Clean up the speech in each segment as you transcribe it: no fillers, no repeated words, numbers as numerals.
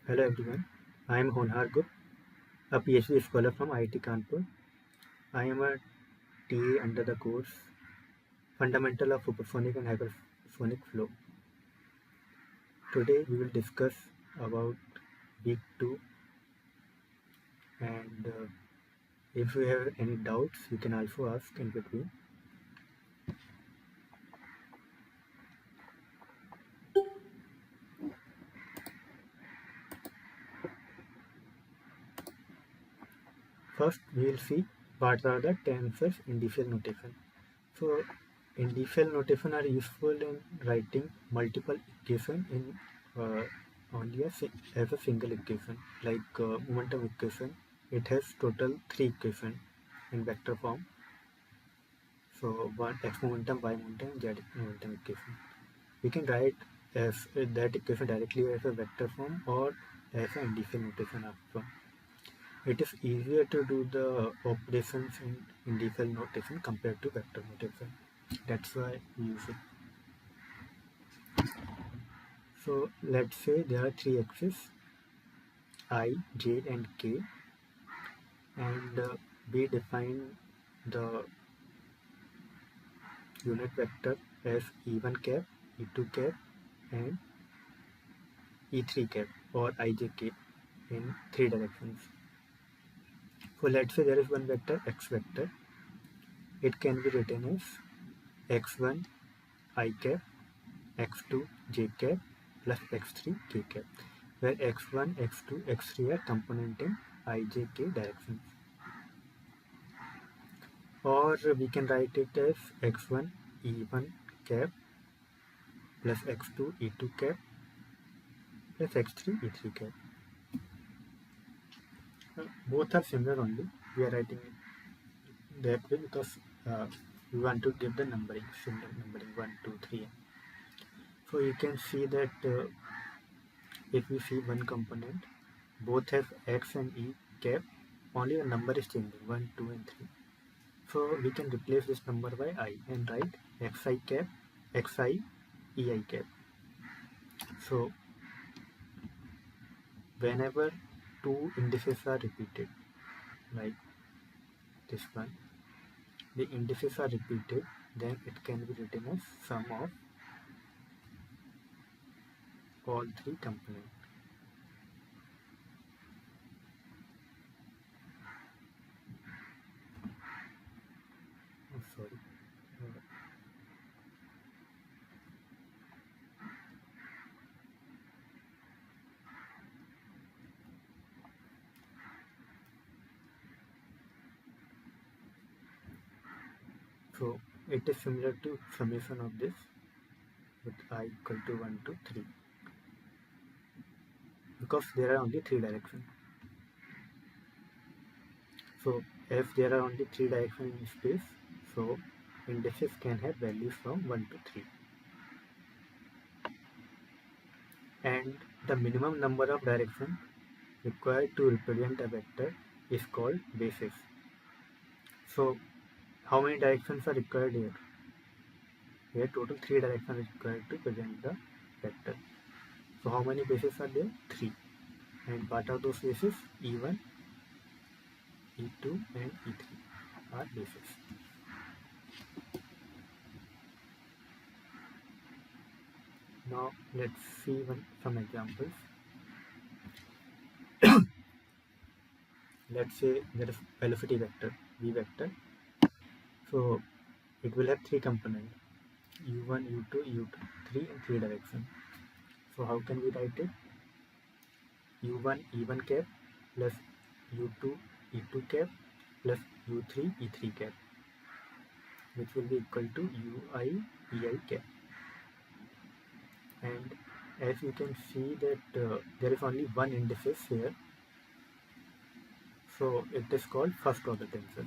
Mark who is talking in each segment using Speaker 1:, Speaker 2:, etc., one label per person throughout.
Speaker 1: Hello everyone, I am Honhar Gup, a PhD scholar from IIT Kanpur. I am a TA under the course Fundamental of Supersonic and Hypersonic Flow. Today we will discuss about week 2 and if you have any doubts you can also ask in between. First we will see what are the tensors in differential notation. So in differential notation are useful in writing multiple equation in only as a single equation, like momentum equation. It has total 3 equation in vector form. So one x momentum, y momentum, z momentum equation. We can write as that equation directly as a vector form or as an differential notation also. It is easier to do the operations in differential notation compared to vector notation. That's why we use it. So let's say there are 3 axes I, j and k, and we define the unit vector as e1 cap, e2 cap and e3 cap or ijk in 3 directions. So let's say there is one vector x vector. It can be written as x1 I cap, x2 j cap plus x3 k cap, where x1, x2, x3 are component in ijk directions. Or we can write it as x1 e1 cap plus x2 e2 cap plus x3 e3 cap. Both are similar only. We are writing it that way because we want to give the numbering, similar numbering 1, 2, 3. So you can see that if we see one component, both have x and e cap, only the number is changing 1, 2 and 3. So we can replace this number by I and write xi cap, xi, ei cap. So whenever two indices are repeated, like this one, the indices are repeated, then it can be written as sum of all 3 components. Oh, sorry. So it is similar to summation of this with I equal to 1 to 3 because there are only 3 directions. So if there are only 3 directions in space, so indices can have values from 1 to 3. And the minimum number of directions required to represent a vector is called basis. So how many directions are required here? Here total 3 directions are required to present the vector. So how many bases are there? 3. And what are those bases? E1, E2 and E3 are bases. Now let's see some examples. Let's say there is velocity vector, v vector. So it will have 3 components, u1, u2, u3 in 3 directions. So how can we write it? u1 e1 cap plus u2 e2 cap plus u3 e3 cap, which will be equal to ui ei cap. And as you can see that there is only one indices here, so it is called first order tensor.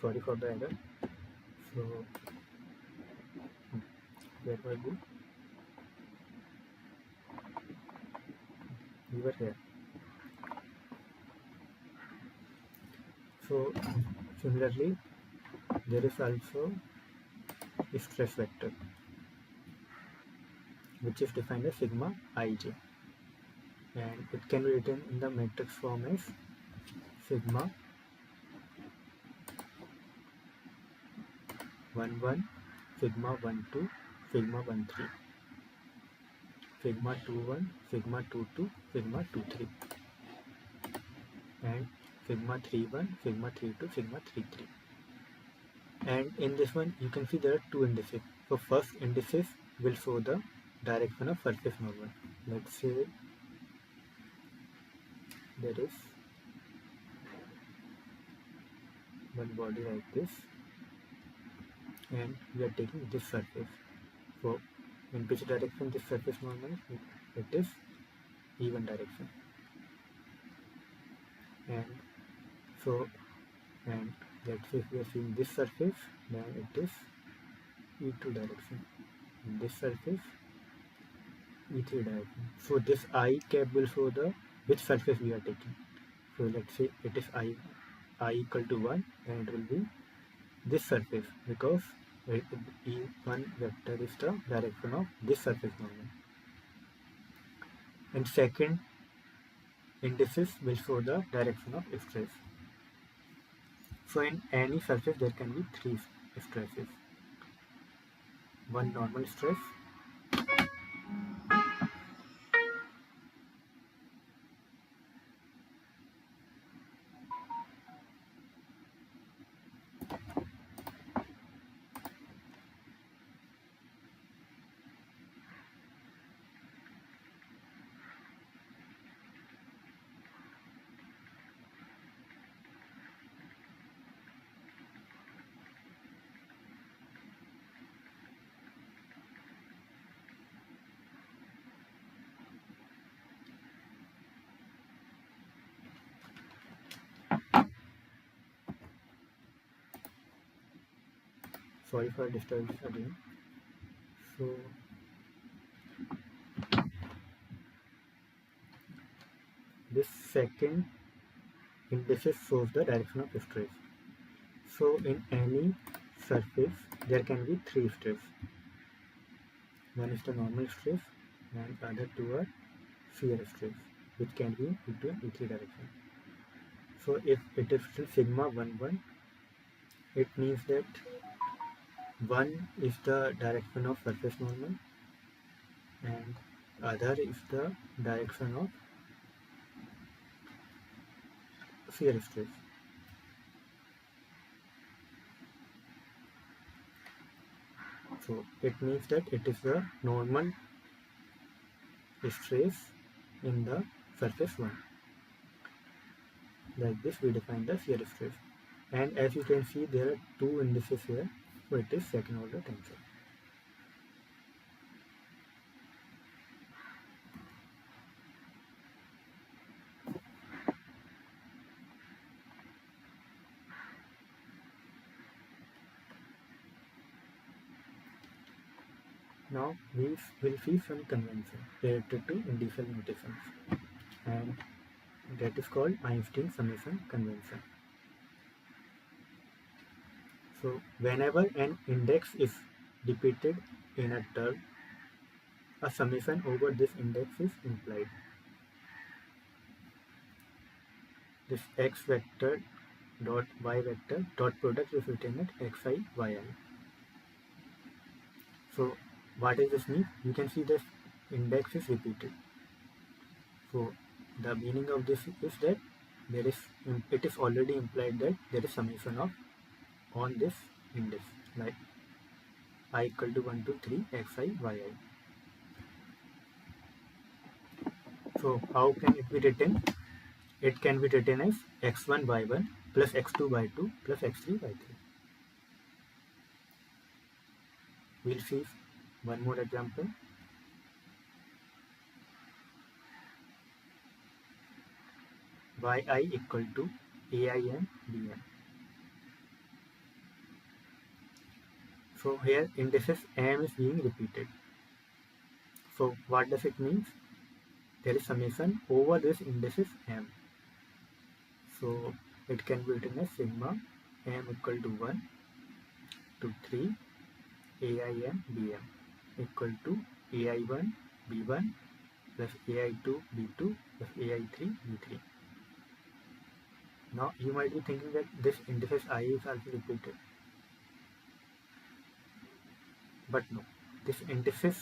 Speaker 1: sorry for the error. So where were we were here. So similarly, there is also a stress vector, which is defined as sigma ij, and it can be written in the matrix form as sigma 11, sigma 12, sigma 13, sigma 21, sigma 22, sigma 23, and sigma 31, sigma 32, sigma 33. And in this one you can see there are two indices. So first indices will show the direction of surface normal. Let's say there is one body like this, and we are taking this surface. So in which direction this surface normal? It is even direction. And so, and let's say if we are seeing this surface, then it is E2 direction. And this surface E3 direction. So this I cap will show the which surface we are taking. So let's say it is I equal to 1, and it will be this surface, because E1 vector is the direction of this surface normal. And second indices will show the direction of stress. So in any surface there can be three stresses. One normal stress, sorry for disturbance again. So this second indices shows the direction of stress. So in any surface there can be three stress. One is the normal stress, and other two are shear stress, which can be E2 and E3 direction. So if it is sigma 11, it means that 1 is the direction of surface normal, and other is the direction of shear stress. So it means that it is the normal stress in the surface 1. Like this we define the shear stress. And as you can see, there are two indices here, so it is second order tensor. Now we will see some convention related to individual notations, and that is called Einstein summation convention. So whenever an index is repeated in a term, a summation over this index is implied. This x vector dot y vector dot product is written at xi yi. So what does this mean? You can see this index is repeated. So the meaning of this is that it is already implied that there is summation of on this index, like I equal to 1 to 3 xi yi. So how can it be written? It can be written as x1 y1 plus x2 y2 plus x3 y3. We'll see one more example. Yi equal to aim bm. So here indices m is being repeated. So what does it mean? There is summation over this indices m. So it can be written as sigma m equal to 1 to 3 aim bm equal to ai1 b1 plus ai2 b2 plus ai3 b3. Now you might be thinking that this indices I is also repeated, but no, this indices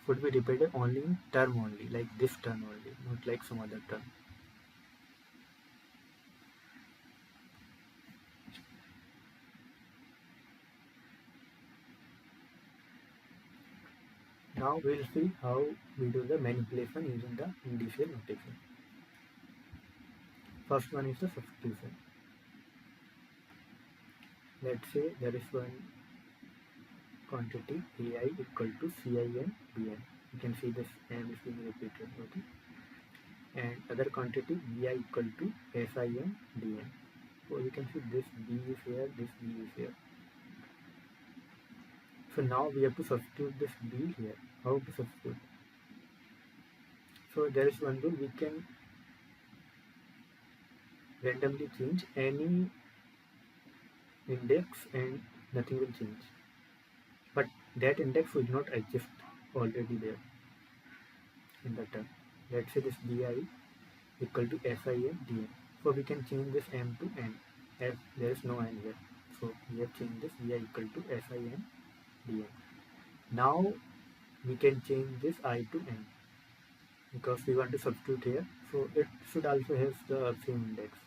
Speaker 1: would be repeated only in term only, like this term only, not like some other term. Now we'll see how we do the manipulation using the indicial notation. First one is the substitution. Let's say there is one quantity ai equal to cin bn. You can see this m is being repeated, okay? And other quantity vi equal to sin dn. So you can see this b is here, this b is here. So now we have to substitute this b here. How to substitute? So there is one rule, we can randomly change any index and nothing will change. But that index will not exist already there in the term. Let's say this bi equal to sin dn. So we can change this m to n as there is no n here. So we have changed this bi equal to sin dn. Now we can change this I to n because we want to substitute here. So it should also have the same index.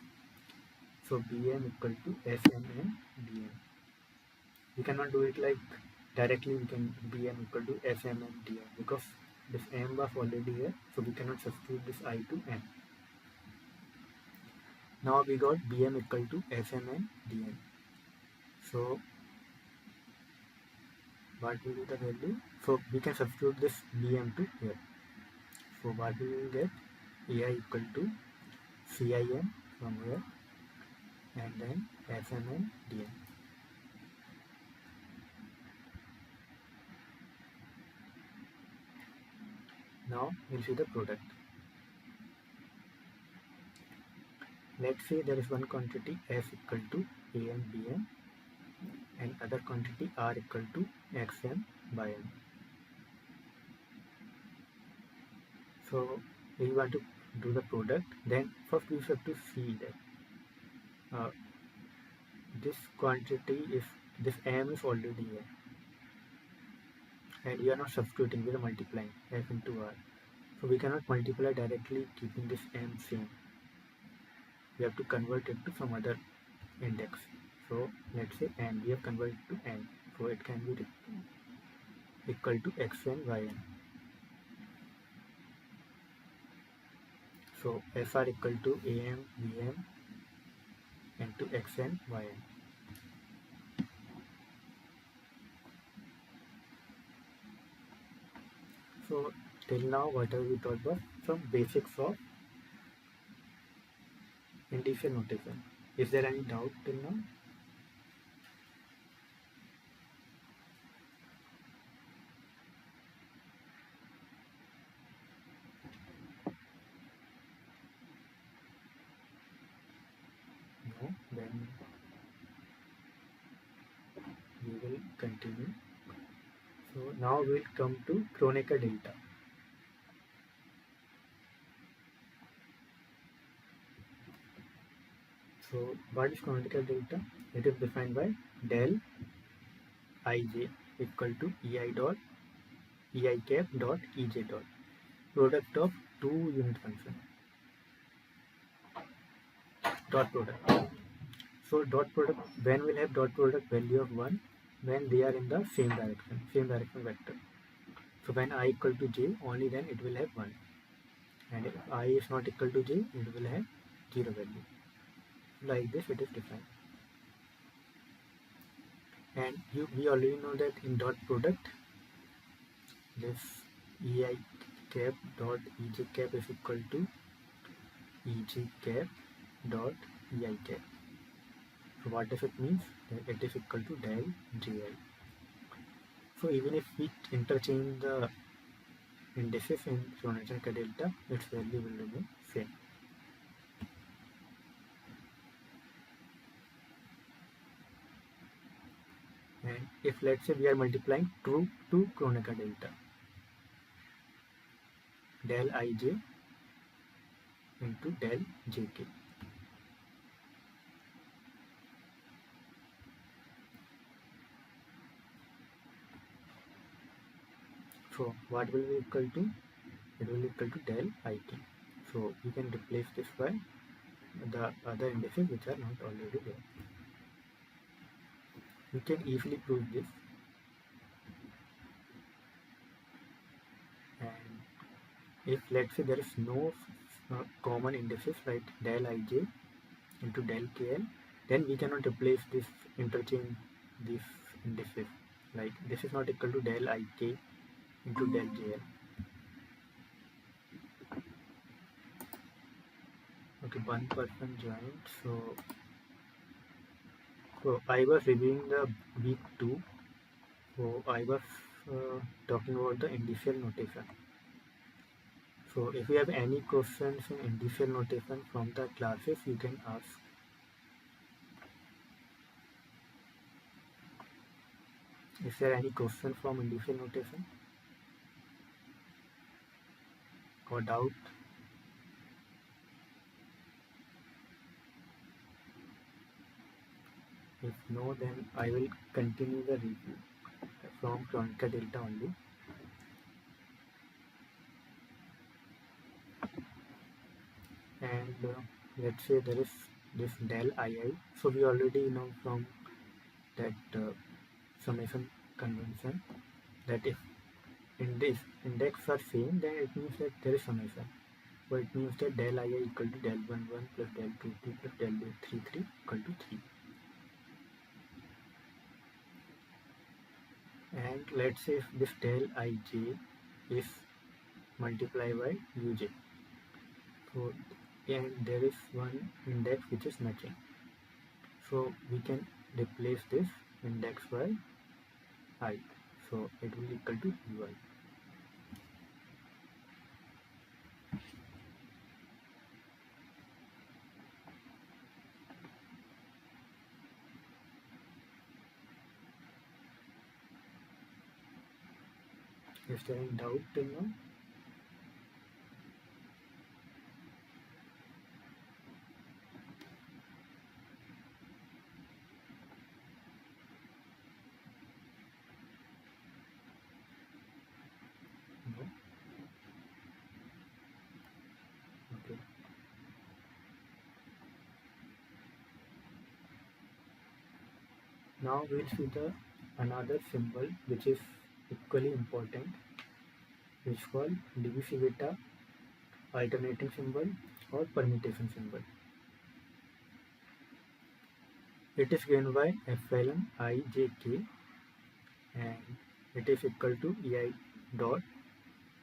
Speaker 1: So bm equal to smn dn. We cannot do it like directly. We can bm equal to smn dn because this m was already here. So we cannot substitute this I to n. Now we got bm equal to smn dn. So what will be the value? So we can substitute this bm to here. So what we will get? ai equal to cin from here and then smn dn. Now we'll see the product. Let's say there is one quantity s equal to a and bm and other quantity r equal to xm by m. So we want to do the product. Then first we have to see that this quantity is, this m is already here and we are not substituting, we are multiplying f into r. So we cannot multiply directly keeping this m same. We have to convert it to some other index. So let's say n, we have converted to n. So it can be equal to xn by n. So sr equal to am bm into xn by n. So till now whatever we taught was some basics of indicial notation. Is there any doubt till now? No? Then we will continue. So now we'll come to Kronecker delta. So what is Kronecker delta? It is defined by del ij equal to ei dot ei cap dot ej dot, product of two unit function, dot product. So dot product, when we'll have dot product value of 1 when they are in the same direction vector. So when I equal to j, only then it will have 1, and if I is not equal to j, it will have 0 value. Like this it is defined. And we already know that in dot product this ei cap dot ej cap is equal to ej cap dot ei cap. So what does it mean? That it is equal to del ji. So even if we interchange the indices in Kronecker delta, its value will remain same. And if let's say we are multiplying true to Kronecker delta, del ij into del jk. So what will be equal to? It will be equal to del ik. So you can replace this by the other indices which are not already there. You can easily prove this. And if let's say there is no common indices like del ij into del kl, then we cannot replace this, interchange these indices. Like this is not equal to del ik into del jl. Okay, one person joined. So I was reviewing the week 2. So I was talking about the indicial notation. So if you have any questions in indicial notation from the classes, you can ask. Is there any question from indicial notation or doubt? If no, then I will continue the review from Kronecker delta only. And let's say there is this del ii. So we already know from that summation convention that if index are same, then it means that there is summation. So it means that del ii equal to del 1 1 plus del 2 2 plus del 3 3 equal to 3. And let's say if this del ij is multiplied by uj. So and there is one index which is matching. So we can replace this index by I. So it will equal to ui. Is there any doubt till now? No? Okay. Now we'll see the another symbol which is equally important, which is called divisivita, alternating symbol or permutation symbol. It is given by epsilon ijk and it is equal to ei dot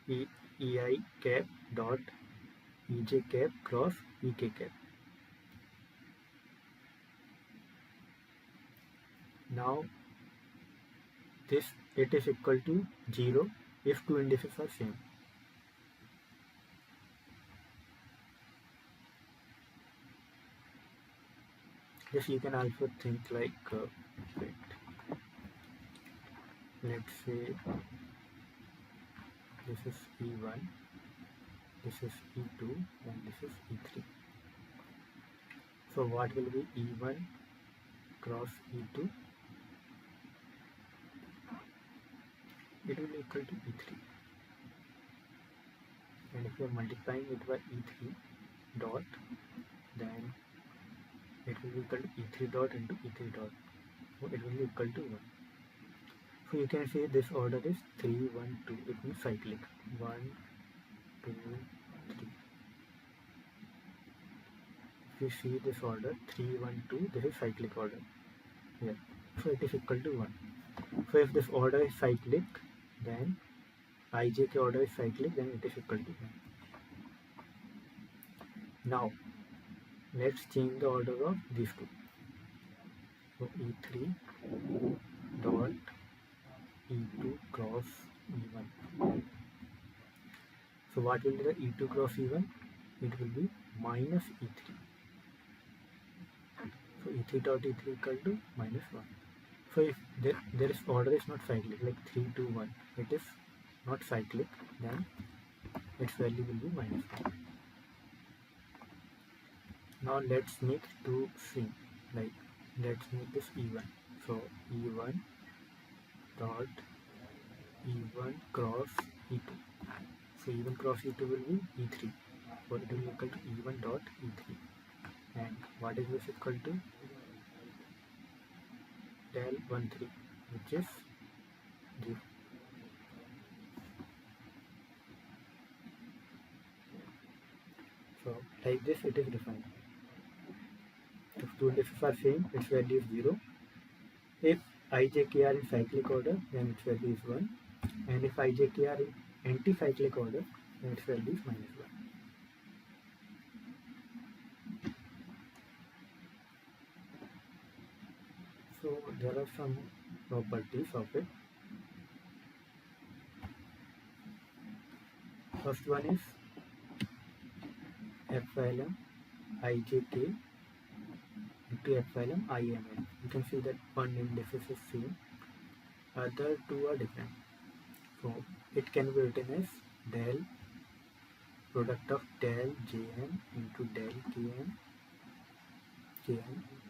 Speaker 1: ei cap dot ej cap cross ek cap. Now this it is equal to 0 if two indices are same. Yes, you can also think like wait, let's say this is E1, this is E2 and this is E3. So what will be E1 cross E2? It will be equal to E3. And if you are multiplying it by E3 dot, then it will be equal to E3 dot into E3 dot. So it will be equal to 1. So you can say this order is 3 1 2. It means cyclic. 1 2 3. If you see this order 3 1 2, this is cyclic order. Yeah. So it is equal to 1. So if this order is cyclic, then ijk order is cyclic, then it is equal to 1. Now let's change the order of these two. So E3 dot E2 what will be the E2 cross E1? It will be minus E3. So E3 dot E3 equal to minus 1. So if there is order is not cyclic, like 3, 2, 1, it is not cyclic, then its value will be minus 1. Now let's make two same, like let's make this E1. So E1 dot E1 cross E2. So E1 cross E2 will be E3. So it will be equal to E1 dot E3. And what is this equal to? Del 1 3, which is 0. So like this it is defined. If two indices are same, its value is 0. If I, j, k are in cyclic order, then its value is 1. And if I, j, k are in anti-cyclic order, then its value is minus 1. So there are some properties of it. First one is epsilon ijk into epsilon imn. You can see that one indices is same, other two are different. So it can be written as del product of del jn into del kn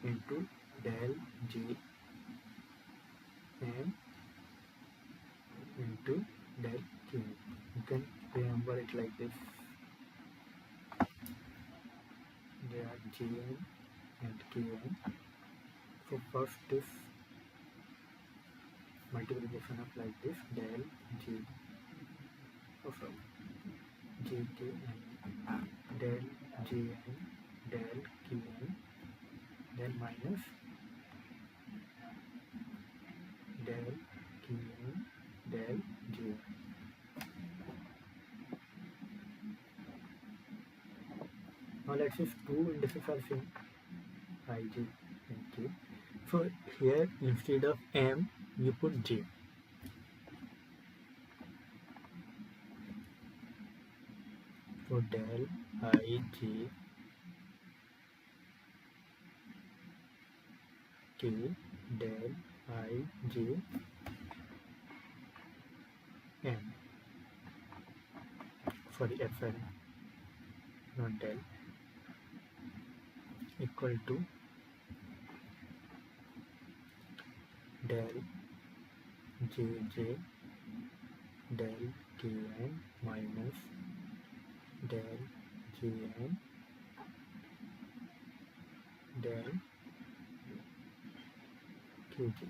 Speaker 1: into del jn into del kn. You can remember it like this. There are jn and kn. So first is multiplication of like this del j, jkn, del jn, del kn, then minus del kn, del jn. Now let's say two indices are same, ij and k. So here instead of m you put j. So del I j k del I j m. Sorry, epsilon, not del, equal to del jj del kn minus del jn del kj.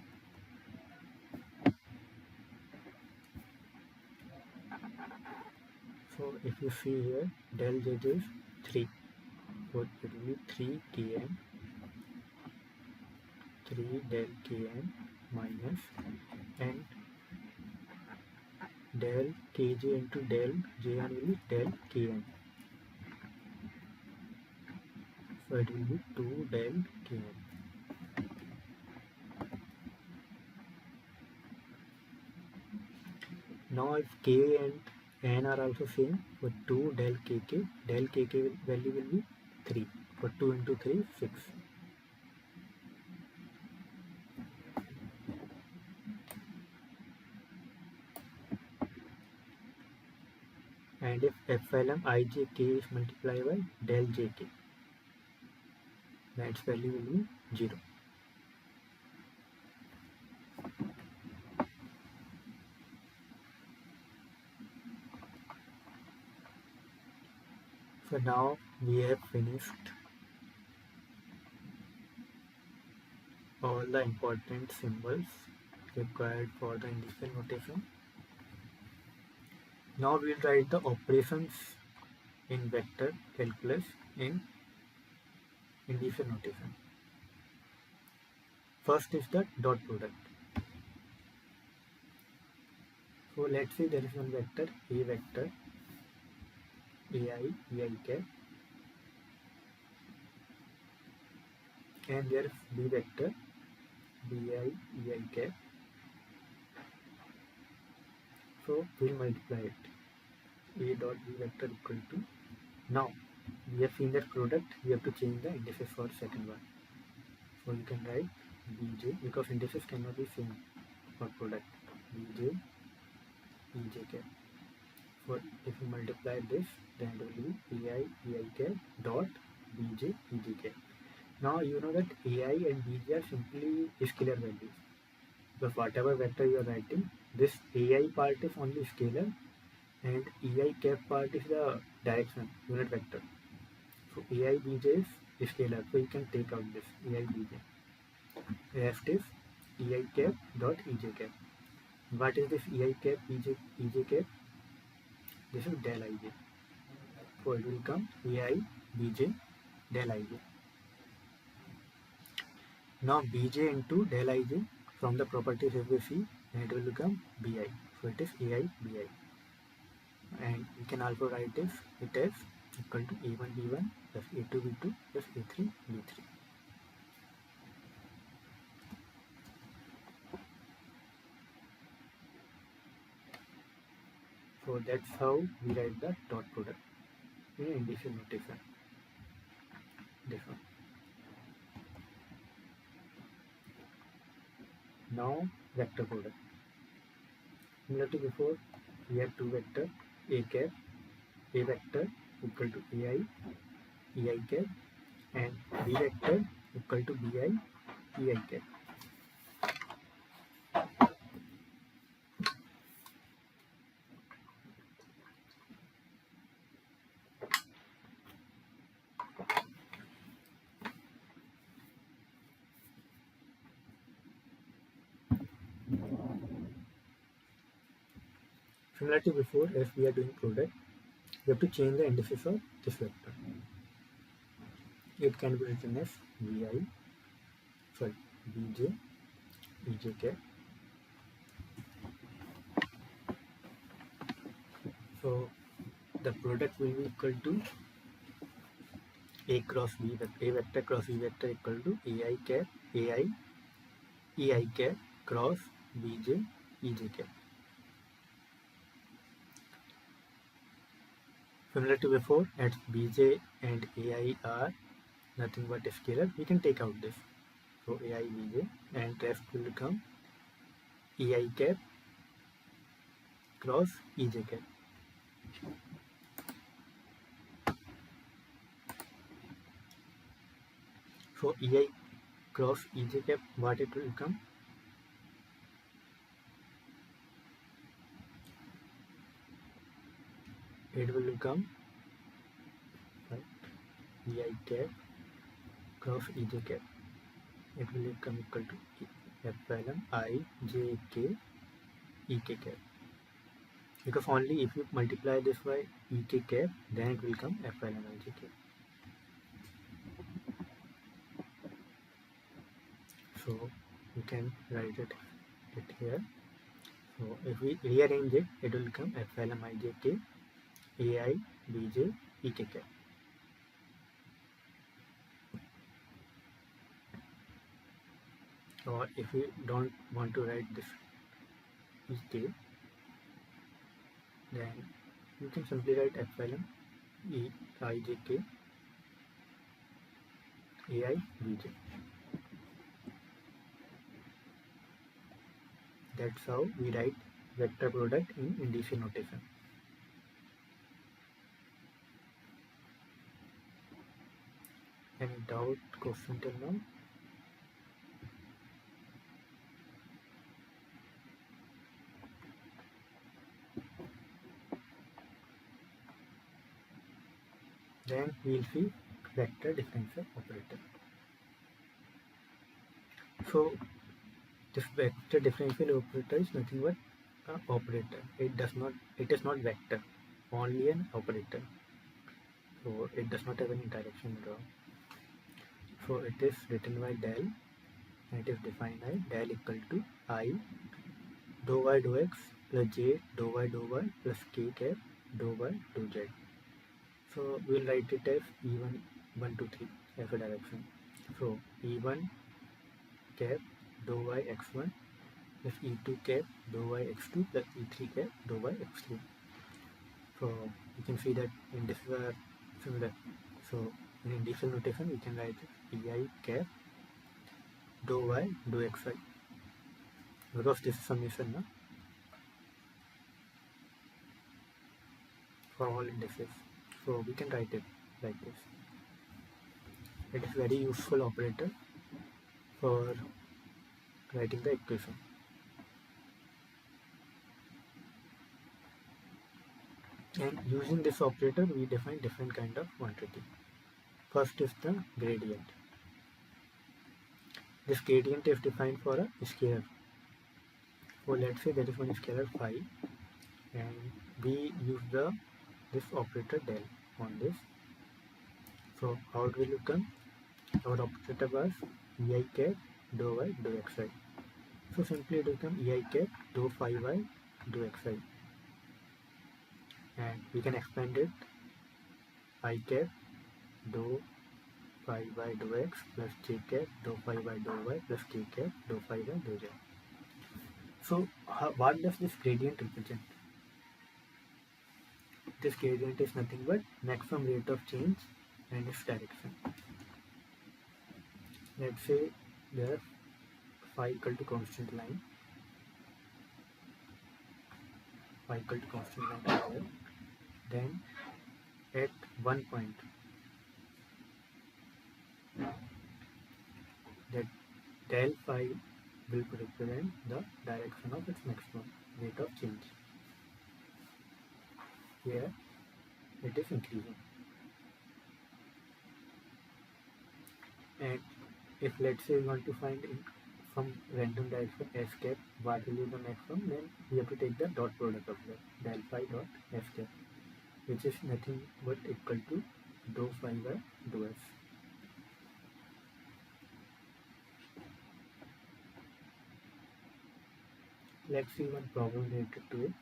Speaker 1: So if you see here, del jj is 3, so it will be 3 kn, 3 del kn minus, and del kj into del jn will be del kn. So it will be 2 del kn. Now if k and n are also same, for 2 del kk value will be 3. For 2 into 3, 6. And if epsilon ijk is multiplied by del jk, then its value will be 0. So now we have finished all the important symbols required for the initial notation. Now we will write the operations in vector calculus in initial notation. First is the dot product. So let's say there is one vector, A vector, AI, EI cap, and there is B vector, BI, EI cap. So we'll multiply it. a dot b vector equal to, now we have seen that product, we have to change the indices for second one. So you can write bj, because indices cannot be same for product, bj ej cap. For if you multiply this, then it will be ai cap dot bj ej cap. Now you know that ai and bj are simply scalar values. Because whatever vector you are writing, this ai part is only scalar and ei cap part is the direction, unit vector. So ai bj is scalar, so you can take out this ai bj. Rest is ei cap dot ej cap. What is this ei cap ej cap? This is del ij. So it will come ai bj del ij. Now bj into del ij, from the properties if we see, then it will become bi. So it is ai bi. And we can also write this, it is equal to a1 b1 plus a2 b2 plus a3 b3. So that's how we write the dot product in indices notation. This one. Now vector product. Similar to before, we have two vectors, a cap, a vector equal to ai, ei cap, and b vector equal to bi, ei cap. Similar to before, as we are doing product, we have to change the indices of this vector. It can be written as bj ej cap. So the product will be equal to a cross b vector, a vector cross b vector equal to ai cap ai ei cap cross bj ej cap. Similar to before, as bj and ai are nothing but scalar, we can take out this. So ai bj, and rest will become ei cap cross ej cap. So ei cross ej cap, what it will become? It will become ei cap cross ej cap. It will become equal to epsilon I j k e k cap. Because only if you multiply this by e k cap, then it will come epsilon I j k. So you can write it here. So if we rearrange it, it will become epsilon I j k ai bj e k cap. Or if you don't want to write this ek, then you can simply write epsilon e I j k ai bj. That's how we write vector product in indices notation. Any doubt, question till now? Then we will see vector differential operator. So this vector differential operator is nothing but an operator. It is not vector, only an operator. So it does not have any direction at all. So it is written by del, and it is defined as del equal to I dou y dou x plus j dou y plus k cap dou y dou z. So we will write it as E1 1 2 3 as a direction. So E1 cap dou y x1 plus E2 cap dou y x2 plus E3 cap dou y x3. So you can see that indices are similar. So in initial notation we can write pi cap dou y dou xy, because this is summation na, for all indices. So we can write it like this. It is very useful operator for writing the equation. And using this operator we define different kind of quantity. First is the gradient. This gradient is defined for a scalar. So let's say there is one scalar phi, and we use this operator del on this. So how it will become? Our operator was ei cap dou y dou xy. So simply it will become ei cap dou phi y dou xy, and we can expand it I cap dou phi y dou x plus j cap dou phi y dou y plus k cap dou phi y dou z. So what does this gradient represent? This gradient is nothing but maximum rate of change and its direction. Let's say there phi equal to constant line, phi equal to constant line here. Then at one point, that del phi will represent the direction of its maximum rate of change. Here it is increasing. And if let's say we want to find in some random direction s cap what will be the maximum, then we have to take the dot product of that del phi dot s cap, which is nothing but equal to dou phi by dou s. Let's see one problem related to it.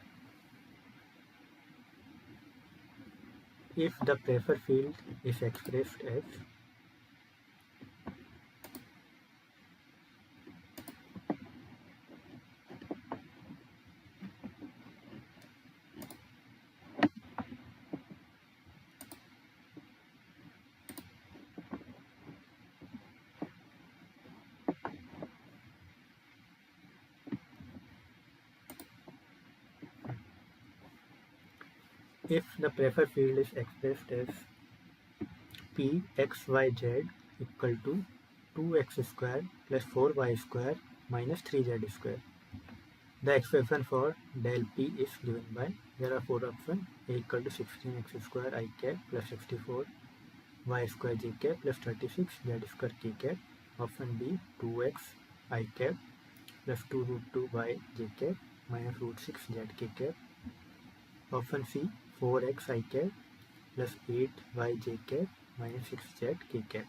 Speaker 1: If the pressure field is expressed as P x y z equal to 2x square plus 4y square minus 3z square. The expression for del P is given by, there are four options: a equal to 16x square I cap plus 64 y square j cap plus 36 z square k cap. Option B 2x I cap plus 2 root 2 y j cap minus root 6 z k cap. Option C 4x I cap plus 8 y j cap minus 6 z k cap.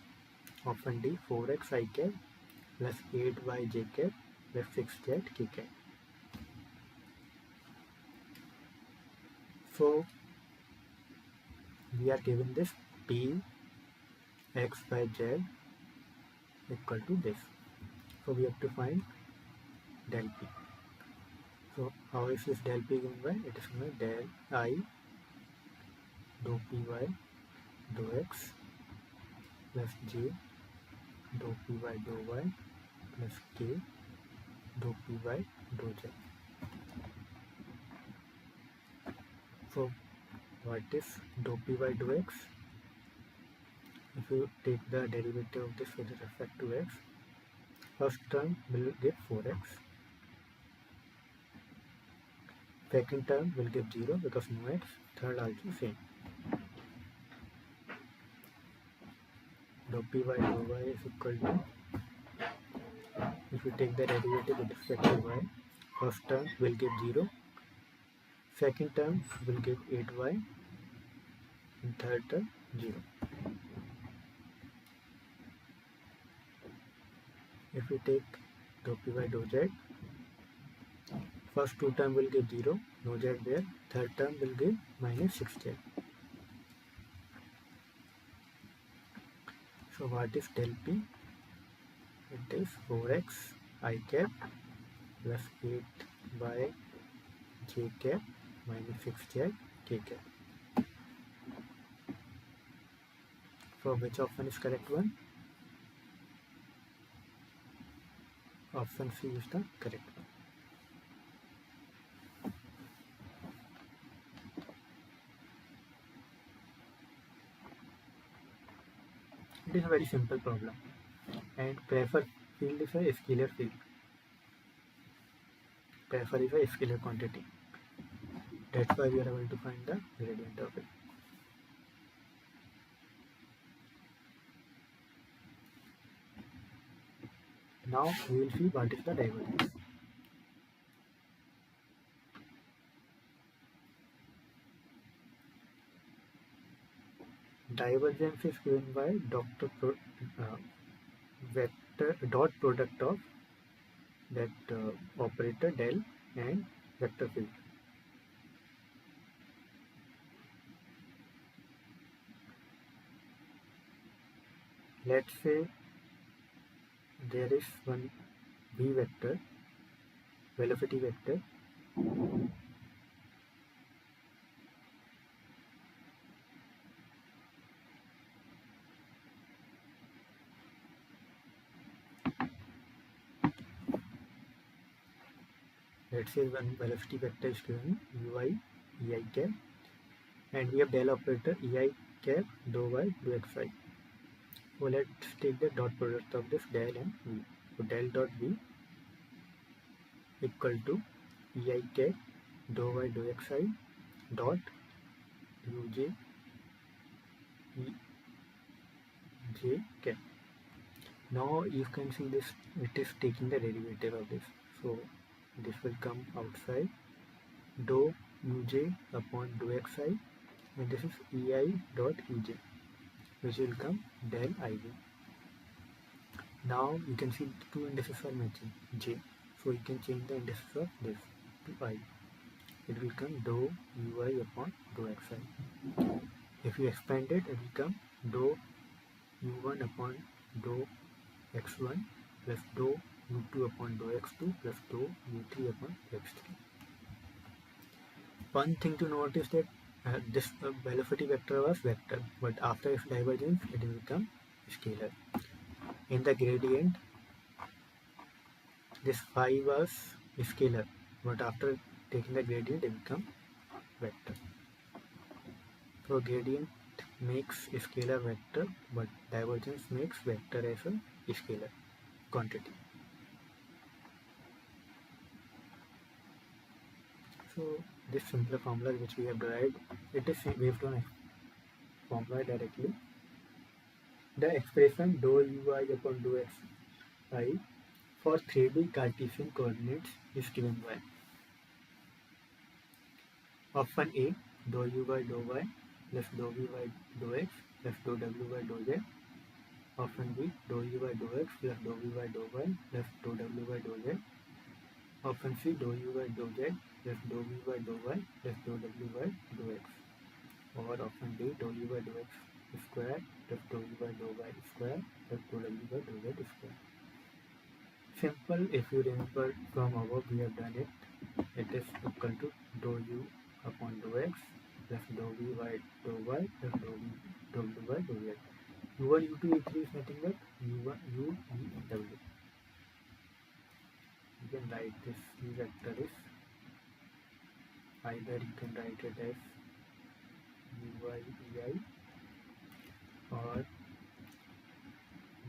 Speaker 1: Option D 4x I cap plus 8 y j cap plus 6 z k cap. So we are given this P x y z equal to this. So we have to find del P. So how is this del P given by? It is given by del I dou Py dou x plus j dou Py dou y plus k dou Py dou z. So what is dou Py dou x? If you take the derivative of this with respect to x, first term will give 4x, second term will give 0 because no x, third also same. Dou Py dou y is equal to, if you take the derivative with respect to y, first term will give 0, second term will give 8y, and third term 0. If we take dou Py dou z, first two term will give 0, no z there, third term will give minus 6z. So what is del P? It is 4x I cap plus 8y j cap minus 6z k cap. So which option is correct one? Option C is the correct one. It is a very simple problem. And prefer field is a scalar field. Prefer is a scalar quantity. That's why we are able to find the gradient of it. Now we will see what is the divergence. Divergence is given by vector dot product of that operator del and vector field. Let's say there is one v vector, velocity vector, let's say one velocity vector is given ui ei cap and we have del operator ei cap dou y dou xi. So let's take the dot product of this del and v. So del dot v equal to ei cap dou y dou xi dot uj ej cap. Now you can see this, it is taking the derivative of this. So this will come outside dou uj upon dou xi and this is ei dot ej which will come del ij. Now you can see the two indices are matching j, so you can change the indices of this to I. It will come dou ui upon dou xi. If you expand it, it will come dou u1 upon dou x1 plus dou u2 upon dou x2 plus dou u3 upon x3. One thing to note is that this velocity vector was vector, but after its divergence it will become scalar. In the gradient, this phi was scalar, but after taking the gradient it become vector. So gradient makes scalar vector, but divergence makes vector as a scalar quantity. So this simpler formula which we have derived, it is based on formula directly. The expression dou ui upon dou xi for 3D Cartesian coordinates is given by option A dou u by dou y plus dou v by dou x plus dou w by dou z. Option B dou u by dou x plus dou v by dou y plus dou w by dou z. Option C dou u by dou z plus dou v by dou y plus dou w by dou x. Or option D dou u by dou x square plus dou u by dou y square plus dou w by dou z square. Simple, if you remember from above we have done it. It is equal to dou u upon dou x plus dou v by dou y plus dou w by dou z. u1, u2, u3 is nothing but u1, u, v, w. You can write this vector is either you can write it as ui ei or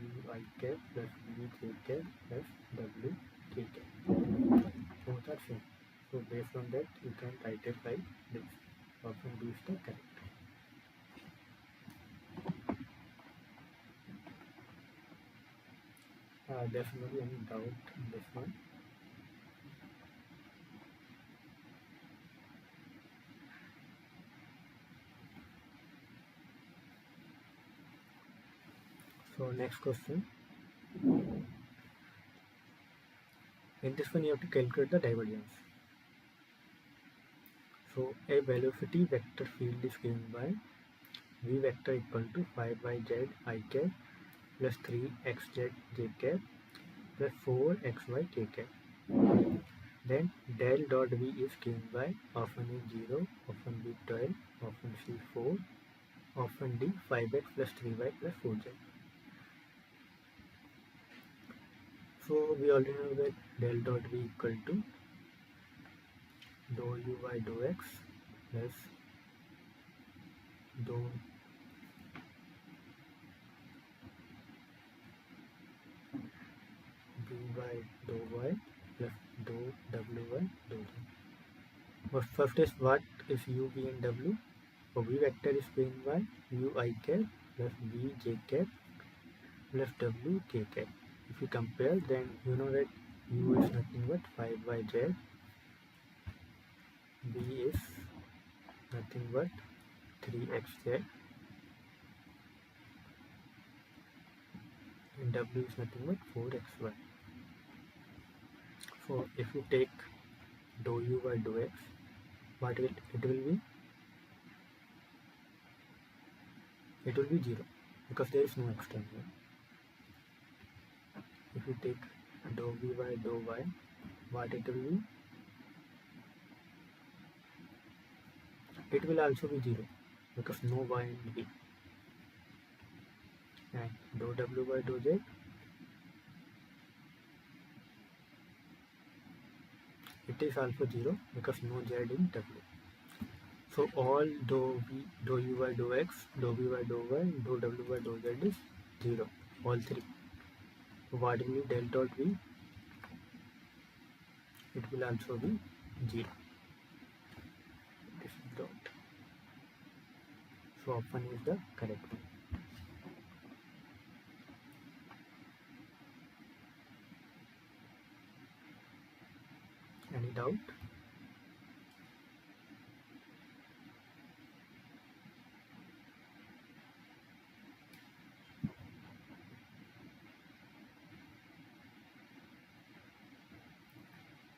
Speaker 1: ui cap plus v j cap plus w k cap. Both are same. So based on that you can write it like this. Option B is the correct. There's not any doubt in this one. So next question. In this one you have to calculate the divergence. So a velocity vector field is given by v vector equal to 5yz I cap plus 3xz j cap plus 4xy k cap. Then del dot v is given by option A 0, option B 12, option C 4, often d 5x plus 3y plus 4z. So we already know that del dot v equal to dou uy dou x plus dou by dou y plus dou wy dou z. But first is what is u, v and w. For v vector is given by u I cap plus v j cap plus w k cap. If you compare, then you know that u is nothing but 5yz, v is nothing but 3xz, and w is nothing but 4xy. So if you take dou u by dou x, what it will be? It will be 0 because there is no extra here. If you take dou v by dou y, what it will be? It will also be 0 because no y in v. And dou w by dou z, it is also 0 because no z in w. So all dou v, dou u by dou x, dou v by dou y, dou w by dou z is 0, all three. So what will be del dot v? It will also be 0. This is dot. So option is the correct one. Any doubt?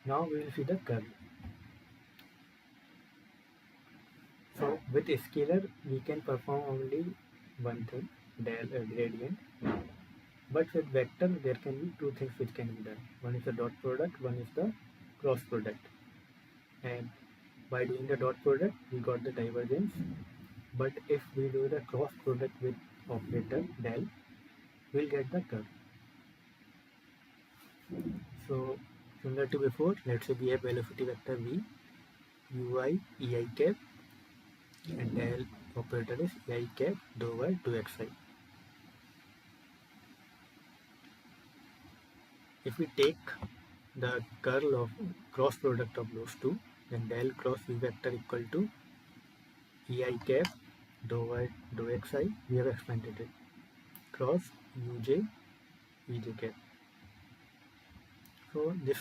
Speaker 1: Now we will see the curl. So with a scalar we can perform only one thing, gradient. But with vector there can be two things which can be done. One is the dot product, one is the cross product. And by doing the dot product we got the divergence. But if we do the cross product with operator del, we'll get the curl. So similar to before, let's say we have velocity vector v, ui, ei cap, and del operator is ei cap dou y dou xi. If we take the curl of cross product of those two, then del cross v vector equal to ei cap dou y dou xi, we have expanded it, cross uj ej cap. So this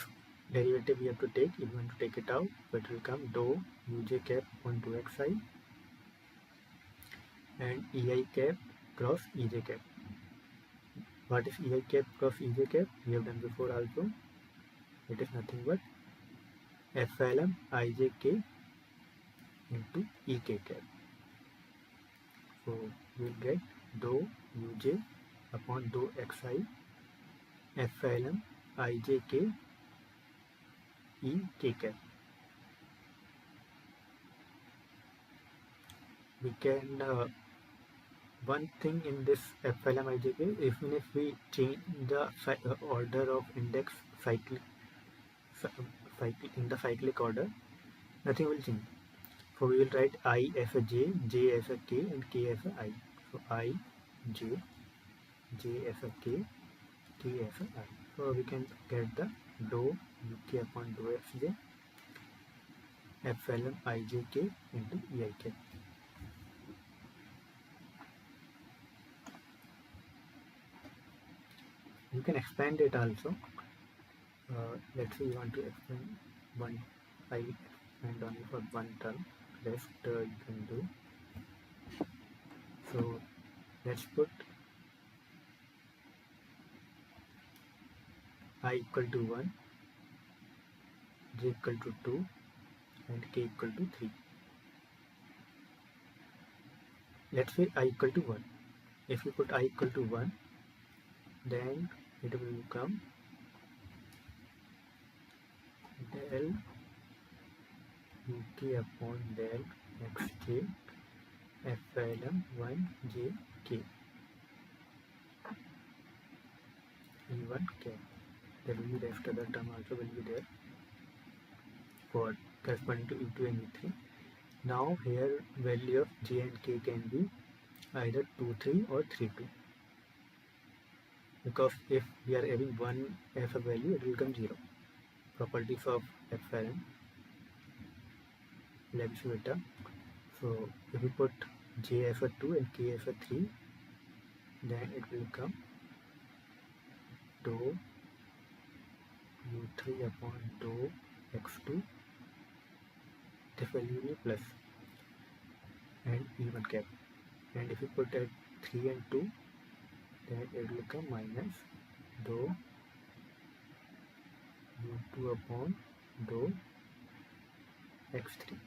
Speaker 1: derivative we have to take. If you want to take it out, so it will come dou uj cap upon dou xi and ei cap cross ej cap. What is ei cap cross ej cap? We have done before also. It is nothing but epsilon ijk into ek cap. So we will get dou uj upon dou xi epsilon ijk ek cap. We can one thing in this epsilon ijk, even if we change the order of index cyclic in the cyclic order, nothing will change. So we will write I as a j, j as a k, and k as a I. So I, j, j as a k, k as a I. So we can get the dou uk upon dou xj epsilon ijk into eik. You can expand it also. Let's say you want to expand one, I expand only for one term, rest you can do. So let's put I equal to 1, j equal to 2, and k equal to 3. Let's say I equal to 1. If you put I equal to 1, then it will become del uk upon del xj Epsilon1 j k E1 cap. There will be rest other term also will be there for corresponding to E2 and E3. Now here value of j and k can be either 2 3 or 3 2, because if we are having 1 as a value it will become 0. Properties of epsilon Lebesgue beta. So if we put j as a 2 and k as a 3, then it will become dou u3 upon dou x2. This value will be plus and E1 cap. And if you put at 3 and 2, then it will become minus dou u2 upon dou x3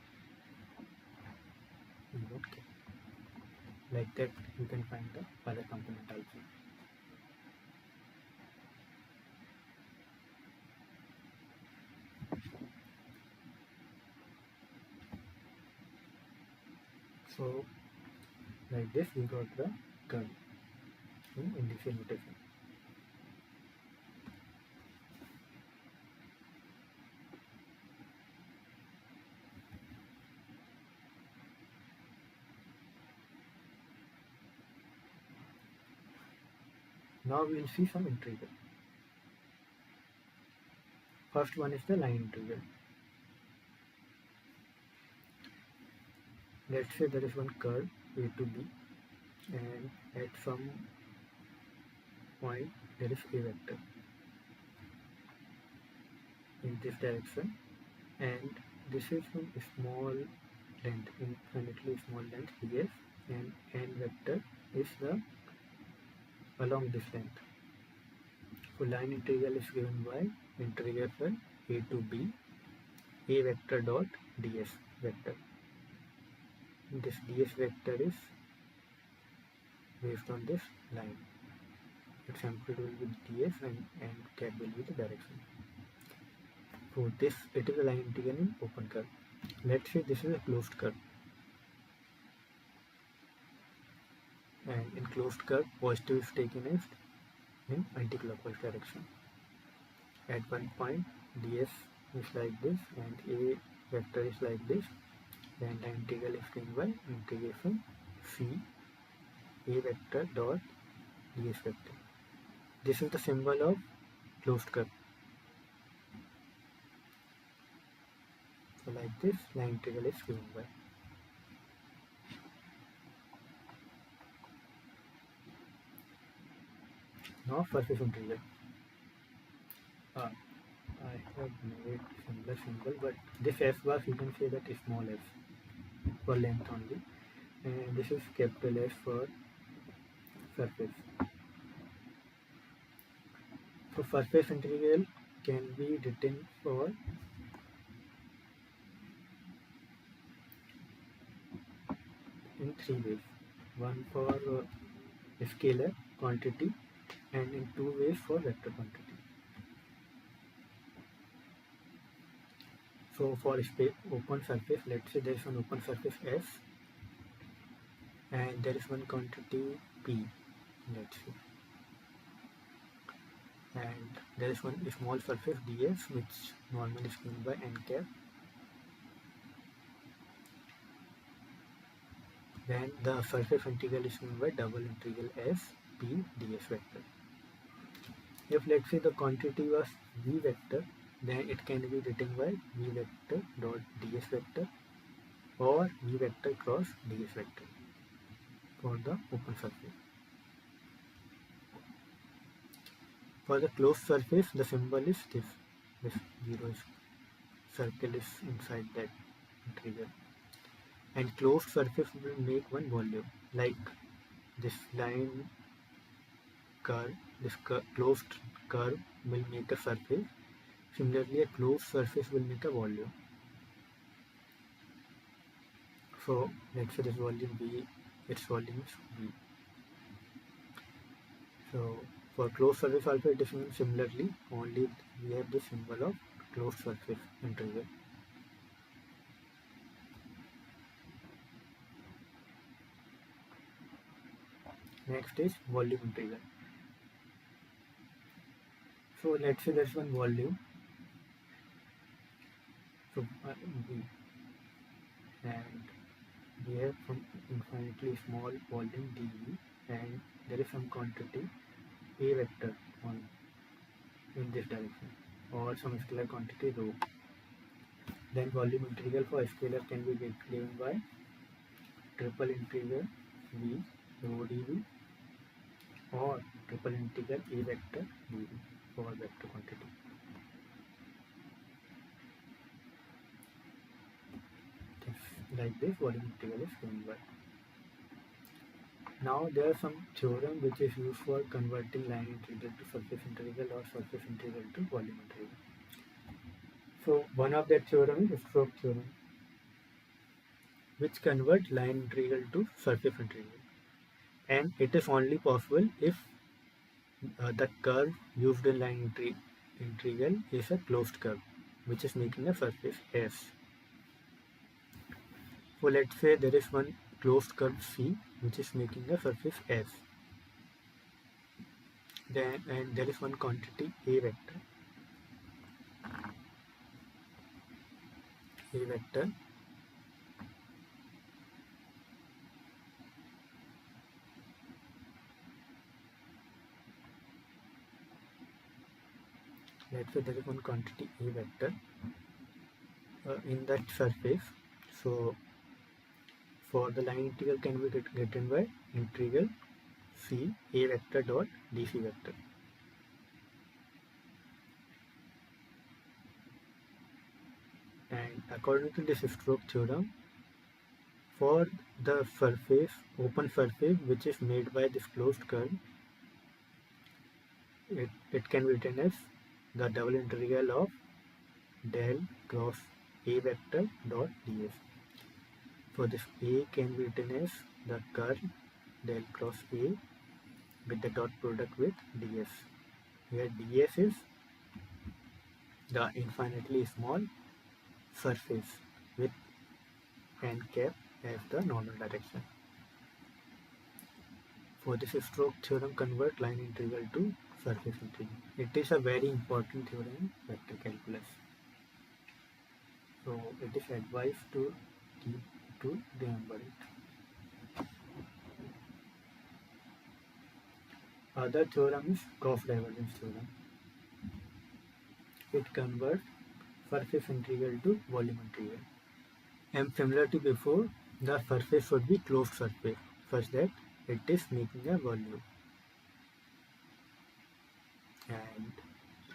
Speaker 1: E1 cap. Like that you can find the other component also. So like this we got the curve in initial notation. Now we will see some integral. First one is the line integral. Let's say there is one curve A to B, and at some point there is a vector in this direction, and this is one small length, infinitely small length ds, and n vector is the along this length. So line integral is given by integral A to B a vector dot ds vector. This ds vector is based on this line. Its amplitude will be ds and cap will be the direction. So this, it is a line integral in open curve. Let's say this is a closed curve, and in closed curve positive is taken as in anti-clockwise direction. At one point ds is like this and a vector is like this, then the integral is given by integration c a vector dot ds vector. This is the symbol of closed curve. So like this line integral is given by. Now surface integral. I have made similar symbol, but this s bar you can say that is small s for length only, and this is capital S for surface. So surface integral can be written for in three ways. One for scalar quantity, and in two ways for vector quantity. So for open surface, let's say there is an open surface S, and there is one quantity P, let's say, and there is one small surface ds which normally is given by n cap. Then the surface integral is given by double integral S P ds vector. If let's say the quantity was v vector, then it can be written by v vector dot ds vector or v vector cross ds vector for the open surface. For the closed surface, the symbol is this. This zero circle is inside that integral. And closed surface will make one volume, like this line curve, this closed curve will make a surface. Similarly, a closed surface will make a volume. So let's say this volume V, its volume is V. So for closed surface also it is similarly, only we have the symbol of closed surface integral. Next is volume integral. So let's say there's one volume, so V, and we have some infinitely small volume dV, and there is some quantity A vector on in this direction, or some scalar quantity rho. Then volume integral for scalar can be given by triple integral V rho dV, or triple integral A vector dV for vector quantity. Like this, volume integral is given by. Now there are some theorem which is used for converting line integral to surface integral or surface integral to volume integral. So one of that theorem is Stokes theorem, which converts line integral to surface integral, and it is only possible if the curve used in line integral is a closed curve, which is making a surface S. So let's say there is one closed curve C which is making a surface S. Then and there is one quantity A vector. Let's say there is one quantity A vector in that surface. So for the line integral can be written by integral C A vector dot dc vector. And according to this Stokes theorem, for the surface, open surface which is made by this closed curve, it can be written as the double integral of del cross A vector dot ds. So this A can be written as the curl del cross A with the dot product with ds, where ds is the infinitely small surface with n cap as the normal direction. For this Stokes theorem convert line integral to surface integral. It is a very important theorem in vector calculus. So it is advised to remember it. Other theorem is Gauss divergence theorem. It converts surface integral to volume integral. And similar to before, the surface should be closed surface such that it is making a volume. And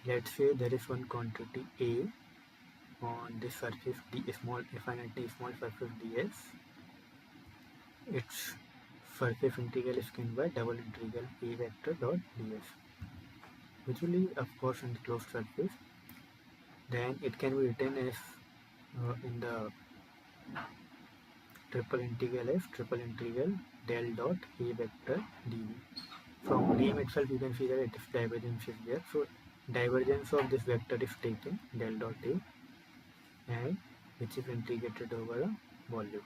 Speaker 1: let's say there is one quantity A on this surface infinitely small surface ds. Its surface integral is given by double integral A vector dot ds, usually of course in the closed surface. Then it can be written as in the triple integral as triple integral del dot A vector dv. From name itself you can see that its divergence is there. So divergence of this vector is taken del dot A, and which is integrated over a volume.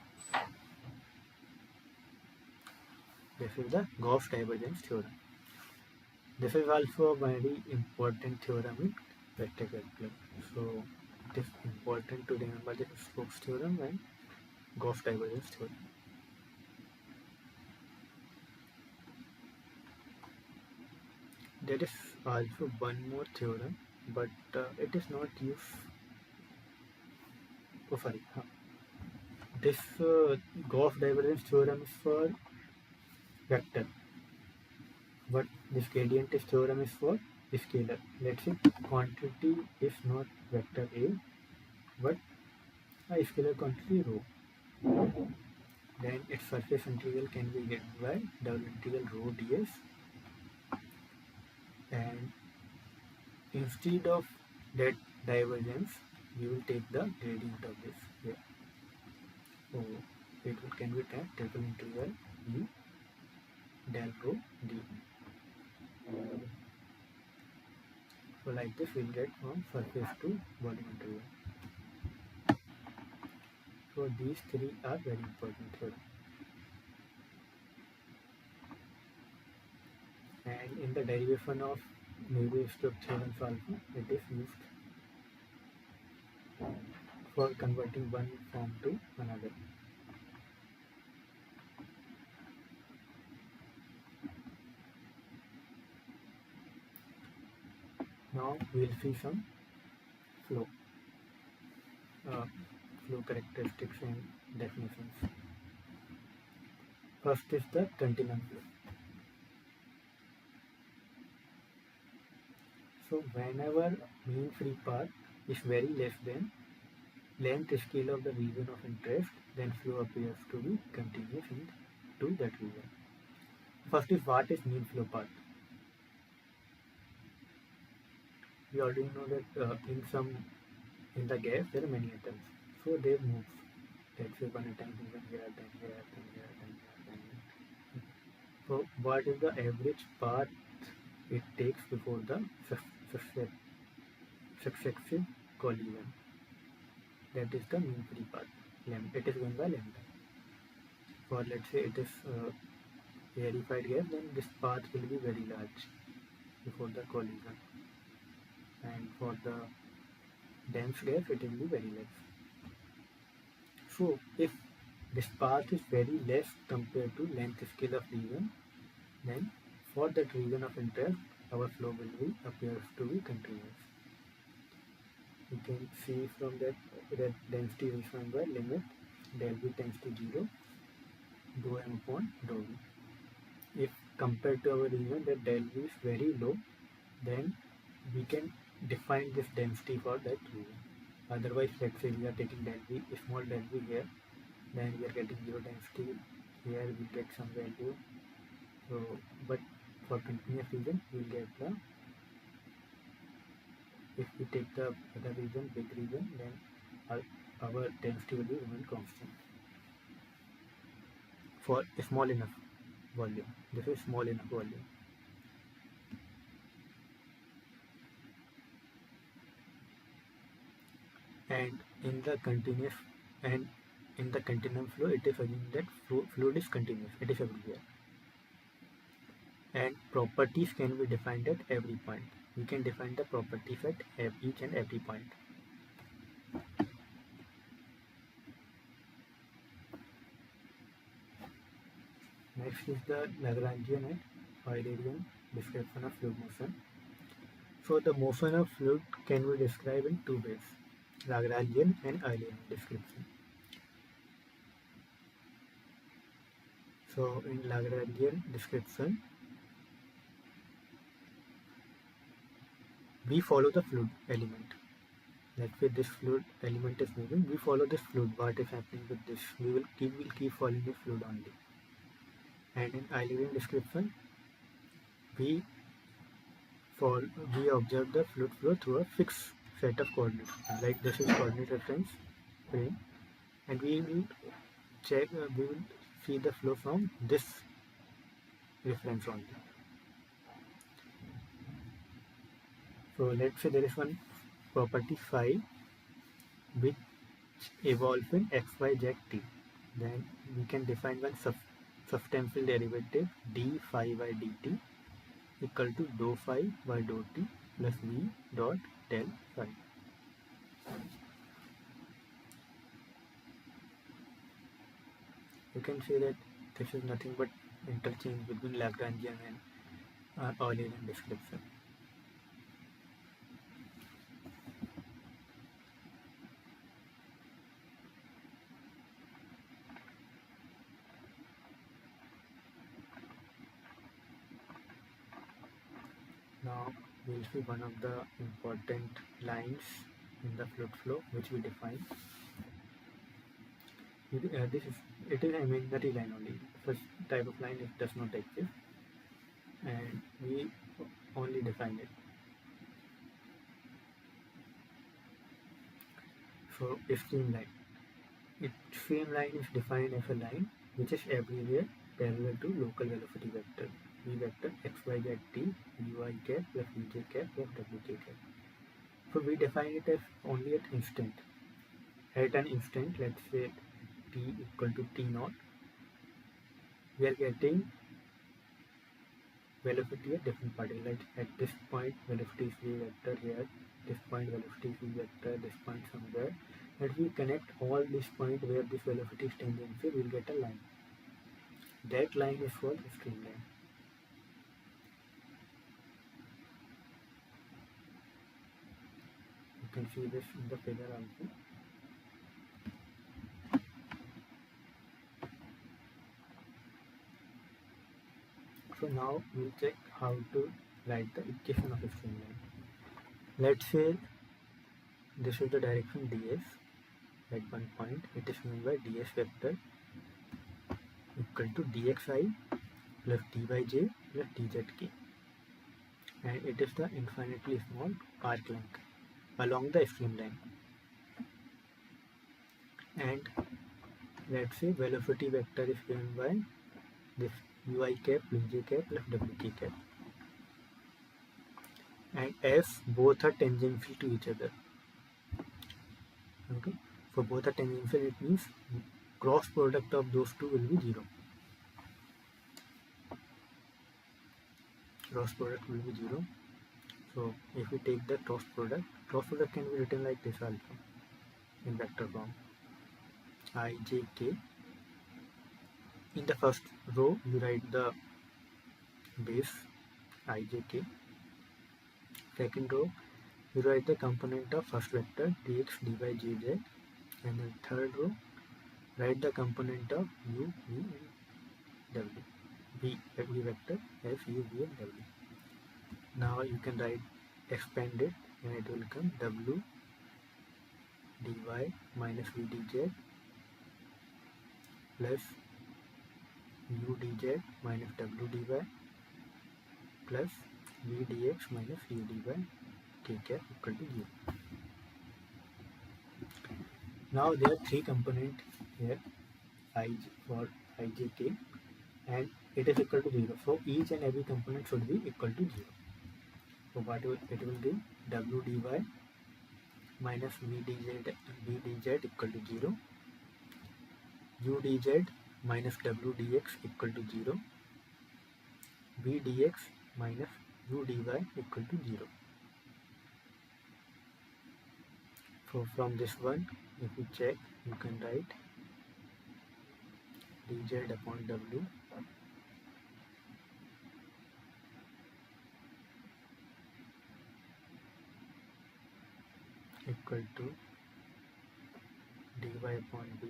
Speaker 1: This is the Gauss divergence theorem. This is also a very important theorem in vector calculus. So it is important to remember the Stokes theorem and Gauss divergence theorem. There is also one more theorem, but it is not used. This Gauss divergence theorem is for vector, but this gradient theorem is for scalar. Let's say quantity is not vector A, but a scalar quantity rho. Then its surface integral can be given by double integral rho ds, and instead of that divergence, you will take the gradient of this here. So it can be taken triple integral u del rho d. So like this we'll get from surface to volume integral. So these three are very important theorems. and in the derivation of Navier-Stokes theorem also, it is used for converting one form to another. Now we'll see some flow, uh, flow characteristics and definitions. First is the continuum flow. So whenever mean free path is very less than length scale of the region of interest, then flow appears to be continuous into that region. First is what is mean flow path. We already know that in the gas there are many atoms, so they move. Let's say one atom here, then here, then here, then here, then here. So what is the average path it takes before the successive collision? That is the mean free path. It is given by lambda. For let's say it is rarefied gas, then this path will be very large before the collision, and for the dense gas it will be very less. So if this path is very less compared to length scale of region, then for that region of interest our flow will be appears to be continuous. You can see from that density is defined by limit del V tends to 0 dou m upon dou V. If compared to our region that del V is very low, then we can define this density for that region. Otherwise, let's say we are taking del V, small del V here, then we are getting 0 density, here we get some value. So, but for continuous region, we will get the, if we take the other region, big region, then our density will be remain constant. For a small enough volume, this is small enough volume. And in the continuous and in the continuum flow, it is assumed that fluid is continuous, it is everywhere. And properties can be defined at every point. We can define the properties at each and every point. Next is the Lagrangian and Eulerian description of fluid motion. So the motion of fluid can be described in two ways, Lagrangian and Eulerian description. So in Lagrangian description, we follow the fluid element. Let's say this fluid element is moving, we follow this fluid, what is happening with this, we will keep following the fluid only. And in Eulerian description, we observe the fluid flow through a fixed set of coordinates, like this is coordinate reference frame, and we will see the flow from this reference only. So let's say there is one property phi which evolves in xyz t. Then we can define one substantial derivative d phi by dt equal to dou phi by dou t plus v dot del phi. You can say that this is nothing but interchange between Lagrangian and Eulerian description. Now we will see one of the important lines in the fluid flow which we define. It is an imaginary line only. First type of line it does not exist, and we only define it. So a streamline. Streamline is defined as a line which is everywhere parallel to local velocity vector v vector xyz t ui cap plus vj cap plus wj cap. So we define it as only at instant. At an instant, let's say t equal to t naught, we are getting velocity at different particles. Like at this point velocity is v vector here, this point velocity is v vector, this point somewhere, and we connect all this point where this velocity is tangential, we'll get a line. That line is called streamline. You can see this in the figure also. So now we'll check how to write the equation of a streamline. Let's say this is the direction ds. At one point it is given by ds vector equal to dxi plus dyj plus dzk, and it is the infinitely small arc length along the streamline. And let's say velocity vector is given by this ui cap plus j cap plus wk cap, and f both are tangential to each other. Okay, for both are tangential, it means cross product of those two will be 0. Cross product will be 0. So if we take the cross product can be written like this also in vector form. Ijk. In the first row you write the base ijk. Second row you write the component of first vector dx dy dz, and in third row write the component of u, v and w. V every vector f, u, v and w. Now you can write expand it, and it will come w dy minus v dz plus u dz minus w dy plus v dx minus u dy k cap equal to 0. Now there are three components here for ijk, and it is equal to 0. So each and every component should be equal to 0. So what it will give w dy minus v dz equal to 0, u dz minus w dx equal to 0, v dx minus u dy equal to 0. So from this one, if you check, you can write dz upon w equal to dy upon v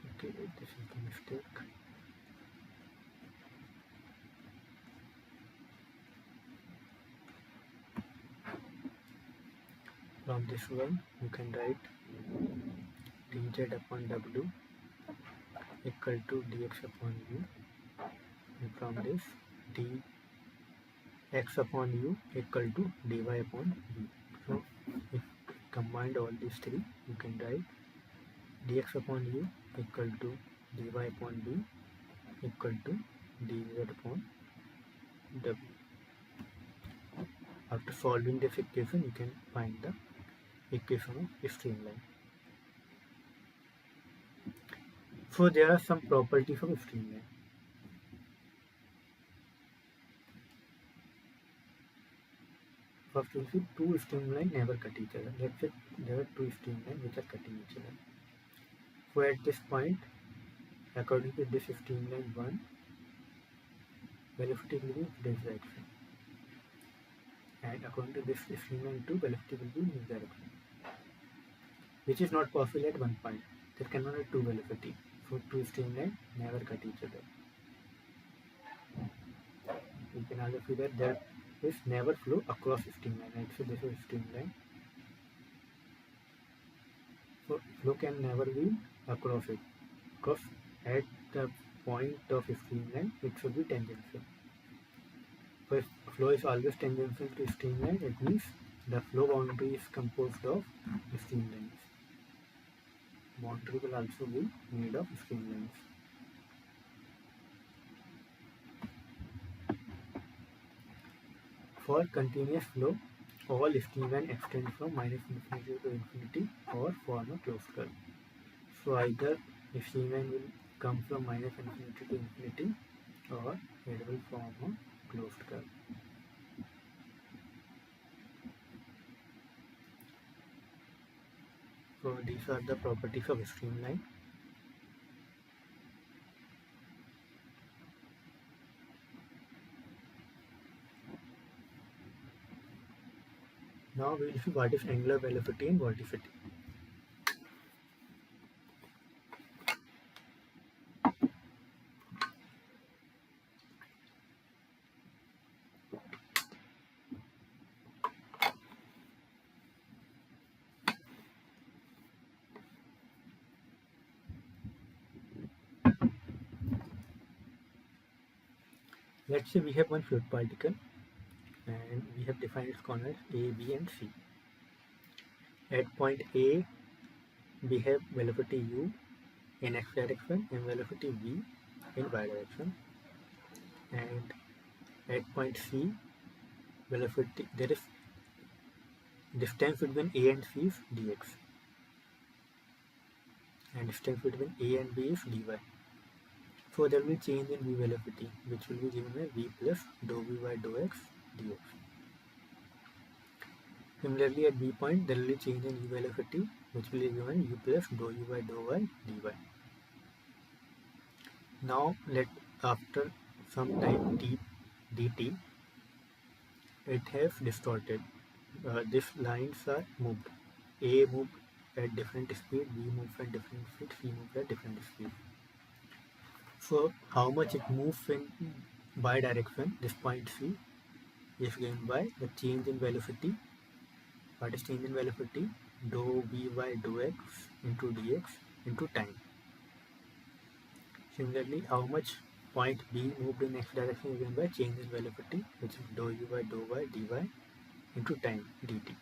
Speaker 1: okay, this is the mistake. From this one you can write dz upon w equal to dx upon u, and from this dx upon u equal to dy upon v. So if combined all these three, you can write dx upon u equal to dy upon v equal to dz upon w. After solving this equation, you can find the equation of streamline. So there are some properties of streamline. First we'll see two streamlines never cut each other. Let's say there are two streamlines which are cutting each other. So at this point, according to this streamline 1, velocity will be in this direction, and according to this streamline 2, velocity will be in this direction, which is not possible at one point. There cannot be two velocity. So two streamlines never cut each other. You can also see that there is never flow across streamline. Right? So this is streamline. So flow can never be across it, because at the point of streamline it should be tangential. So if flow is always tangential to streamline, it means the flow boundary is composed of streamlines. Boundary will also be made of streamlines. For continuous flow, all streamlines extend from minus infinity to infinity or form a closed curve. So either if Cn will come from minus infinity to infinity, or it will form a closed curve. So these are the properties of a streamline. Now we will see what is angular velocity and vorticity. Let's say we have one fluid particle and we have defined its corners A, B and C. At point A, we have velocity u in x direction and velocity v in y direction. And at point C, velocity, there is distance between A and C is dx, and distance between A and B is dy. So there will be change in v velocity, which will be given by v plus dou v by dou x dx. Similarly, at B point, there will be change in u velocity, which will be given u plus dou u by dou y dy. Now, after some time t dt, it has distorted. These lines are moved. A moved at different speed, B moves at different speed, C moves at different speed. So how much it moves in y direction, this point C, is given by the change in velocity. What is change in velocity? Dou v by dou x into dx into time. Similarly, how much point B moved in x direction is given by change in velocity, which is dou u by dou y dy into time dt.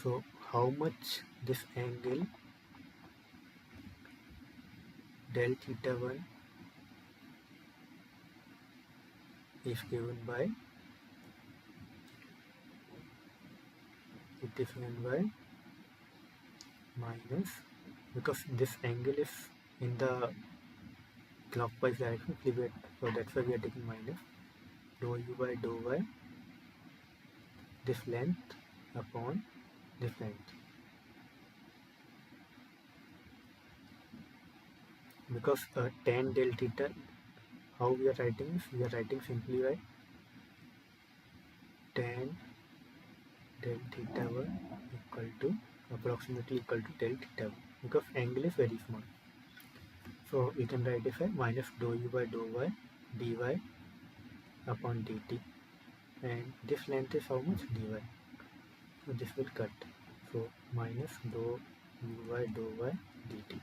Speaker 1: So how much this angle del theta 1 is given by, it is given by minus, because this angle is in the clockwise direction, so that's why we are taking minus dou u by dou y, this length upon this length. Because tan del theta, how we are writing is, we are writing simply by tan del theta 1 equal to approximately equal to del theta 1, because angle is very small. So we can write it as minus dou u by dou y dy upon dt, and this length is how much? Dy. So this will cut. So minus dou u by dou y dt.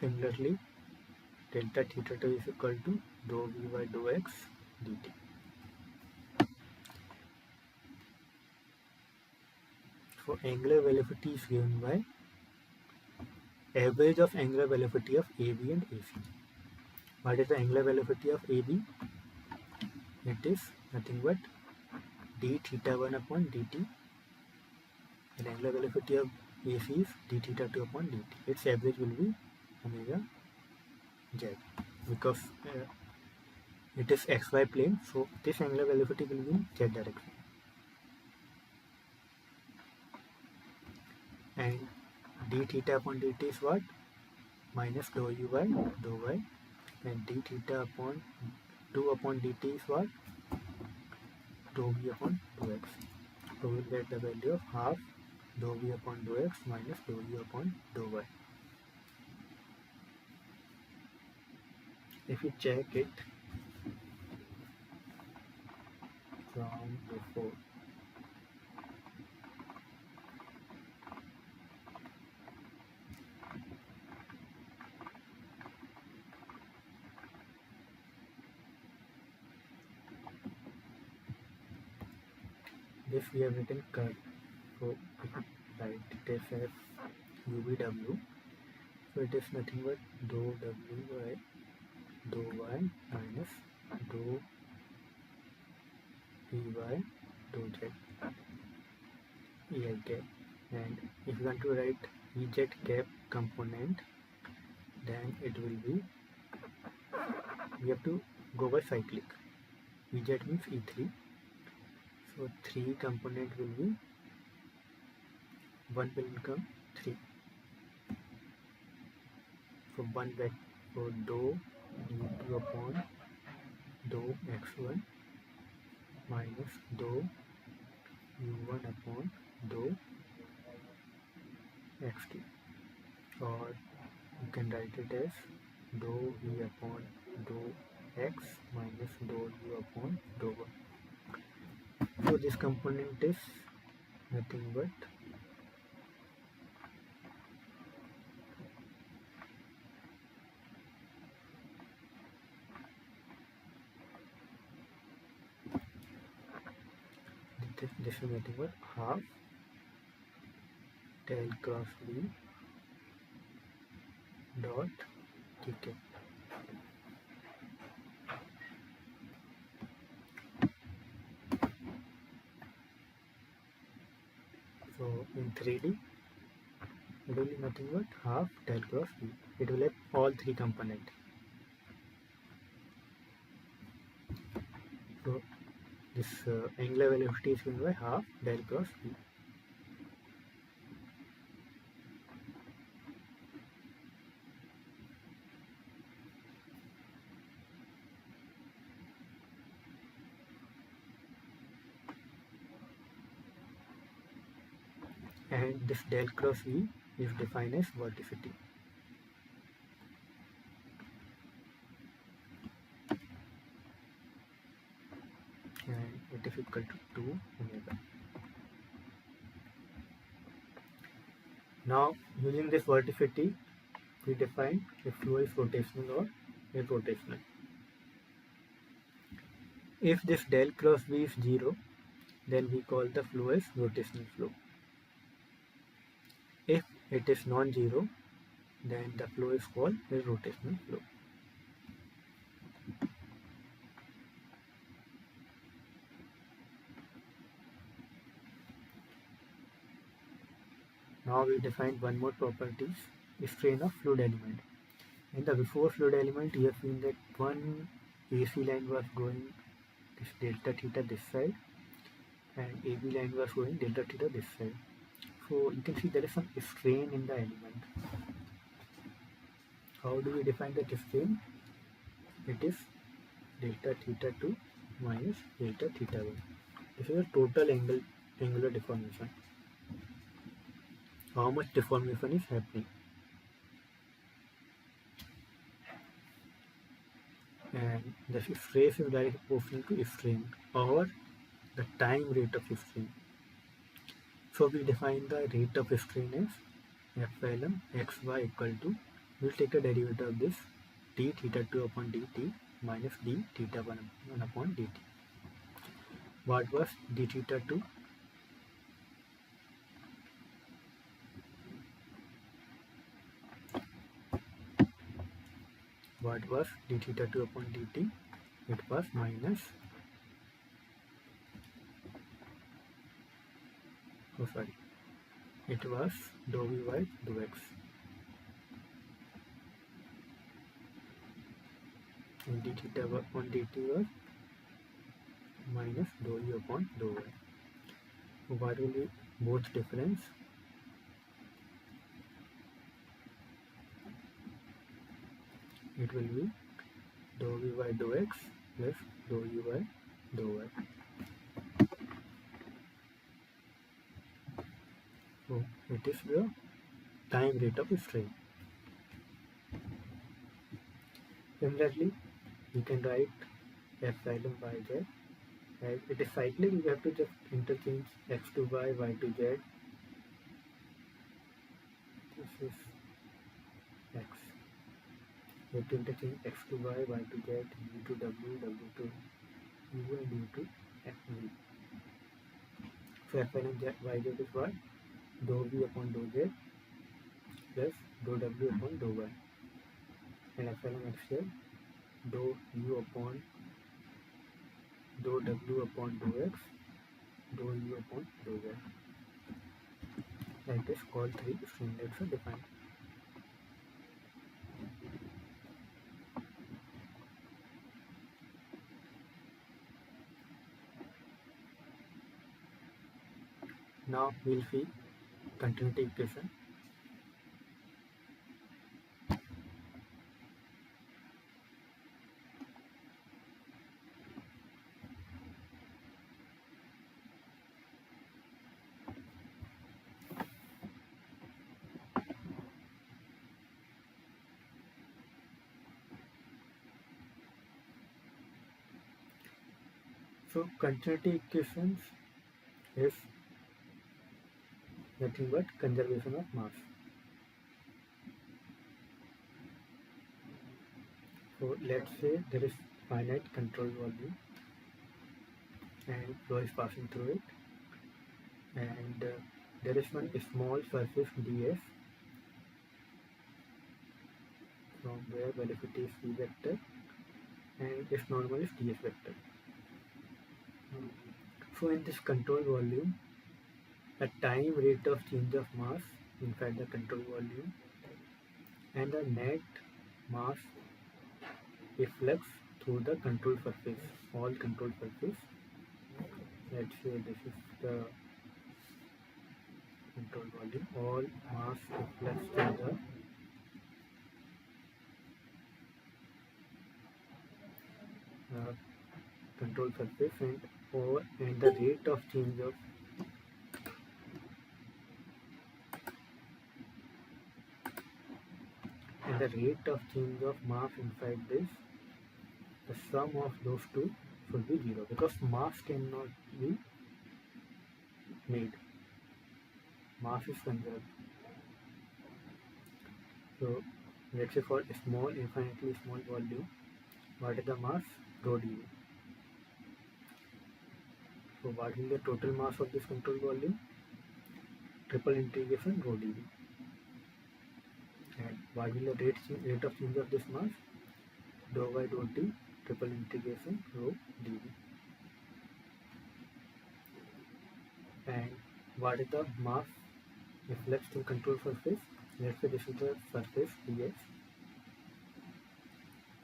Speaker 1: Similarly, delta theta 2 is equal to dou v by dou x dt. So angular velocity is given by average of angular velocity of AB and AC. What is the angular velocity of AB? It is nothing but d theta 1 upon dt, and angular velocity of AC is d theta 2 upon dt. Its average will be omega z, because it is xy plane, so this angular velocity will be in z direction. And d theta upon dt is what? Minus dou u by dou y, and d theta upon 2 upon dt is what? Dou v upon dou x. So we will get the value of half dou v upon dou x minus dou u upon dou y. If you check it from before, this we have written curl. So if you write it as UVW, so it is nothing but dou W by dou y minus dou P by dou z. cap, and if you want to write Ez cap component, then it will be, we have to go by cyclic. Ez means E3, so 3 component will be 1 will become 3. So 1 back, so dou u2 upon dou x1 minus dou u1 upon dou x2, or you can write it as dou v upon dou x minus dou u upon dou 1. So this component is nothing but this is nothing but half del cross v dot tk. So in 3D it will be nothing but half del cross v. It will have all 3 components. So this angular velocity is given by half del cross v. And this del cross v is defined as vorticity. And it is equal to 2 omega. Now using this vorticity, we define if flow is rotational or irrotational. If this del cross v is 0, then we call the flow as rotational flow. If it is non-zero, then the flow is called irrotational flow. Now we define one more property, strain of fluid element. In the before fluid element, you have seen that one AC line was going this delta theta this side, and AB line was going delta theta this side. So you can see there is some strain in the element. How do we define that strain? It is delta theta 2 minus delta theta 1. This is a total angular deformation. How much deformation is happening? And the stress is directly proportional to strain or the time rate of strain. So we define the rate of strain as epsilon xy equal to, we'll take a derivative of this, d theta 2 upon dt minus d theta 1 upon dt. What was d theta 2? What was d theta 2 upon dt? It was minus, it was dou v dou x. And d theta upon dt was minus dou u upon dou y. So what will be both difference? It will be dou v dou x plus dou u dou y. So it is the time rate of strain. Similarly, you can write epsilon yz. As it is cyclic, you have to just interchange x to y, y to z. This is x. You have to interchange x to y, y to z, u to w, w to u, and u to v. So epsilon yz is what? Dou v upon dou z plus dou w upon dou y. And epsilon xz, dou u upon dou w upon dou x, dou u upon dou z. Like this, all three streamlets are defined. Now we'll see continuity equation. So continuity equations is nothing but conservation of mass. So let's say there is finite control volume and flow is passing through it, and there is one small surface ds from where velocity is v vector and its normal is ds vector. So in this control volume, the time rate of change of mass inside the control volume and the net mass efflux through the control surface, all control surface. Let's say this is the control volume, all mass efflux through the control surface and the rate of change of mass inside this, the sum of those two should be 0 because mass cannot be made, mass is conserved. So let's say for a small, infinitely small volume, what is the mass? Rho dV. So what is the total mass of this control volume? Triple integration rho dV. And what is the rate of change of this mass? Dou by dou t triple integration rho dV. And what is the mass efflux to control surface? Let's say this is the surface ds.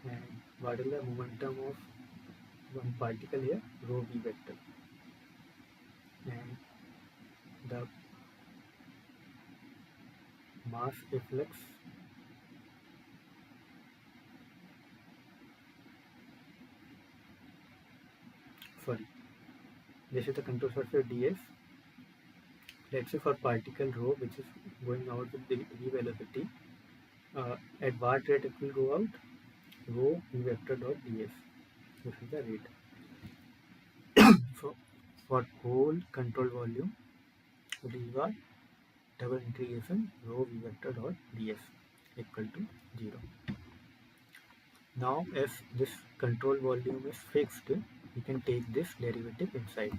Speaker 1: And what is the momentum of one particle here? Rho v vector. And the mass efflux this is the control surface ds. Let's say for particle rho which is going out with the v velocity, at what rate it will go out? Rho v vector dot ds. This is the rate. So for whole control volume, we got double integration rho v vector dot ds equal to 0. Now if this control volume is fixed, we can take this derivative inside.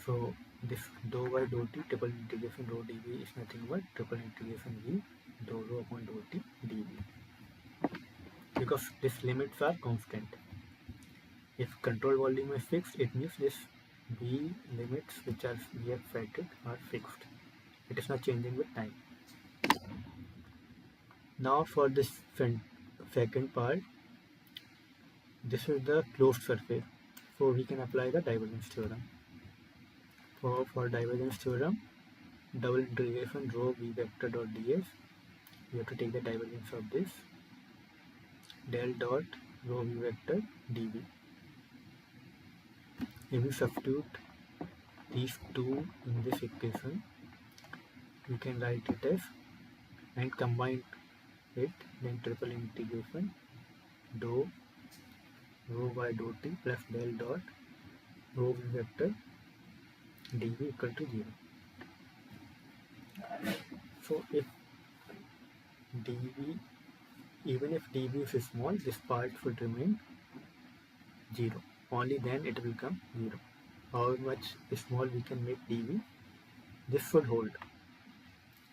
Speaker 1: So this dou by dou t triple integration rho dv is nothing but triple integration v dou rho upon dou t dv, because these limits are constant. If control volume is fixed, it means this v limits which are we have set it are fixed. It is not changing with time. Now for this second part, this is the closed surface, so we can apply the divergence theorem. For divergence theorem, double integration rho v vector dot ds, we have to take the divergence of this del dot rho v vector dv. If we substitute these two in this equation, we can write it as, and combine it, then triple integration dou rho by dou t plus del dot rho v vector dv equal to 0. So if dv, even if dv is small, this part should remain 0. Only then it will become 0. How much small we can make dv, this should hold.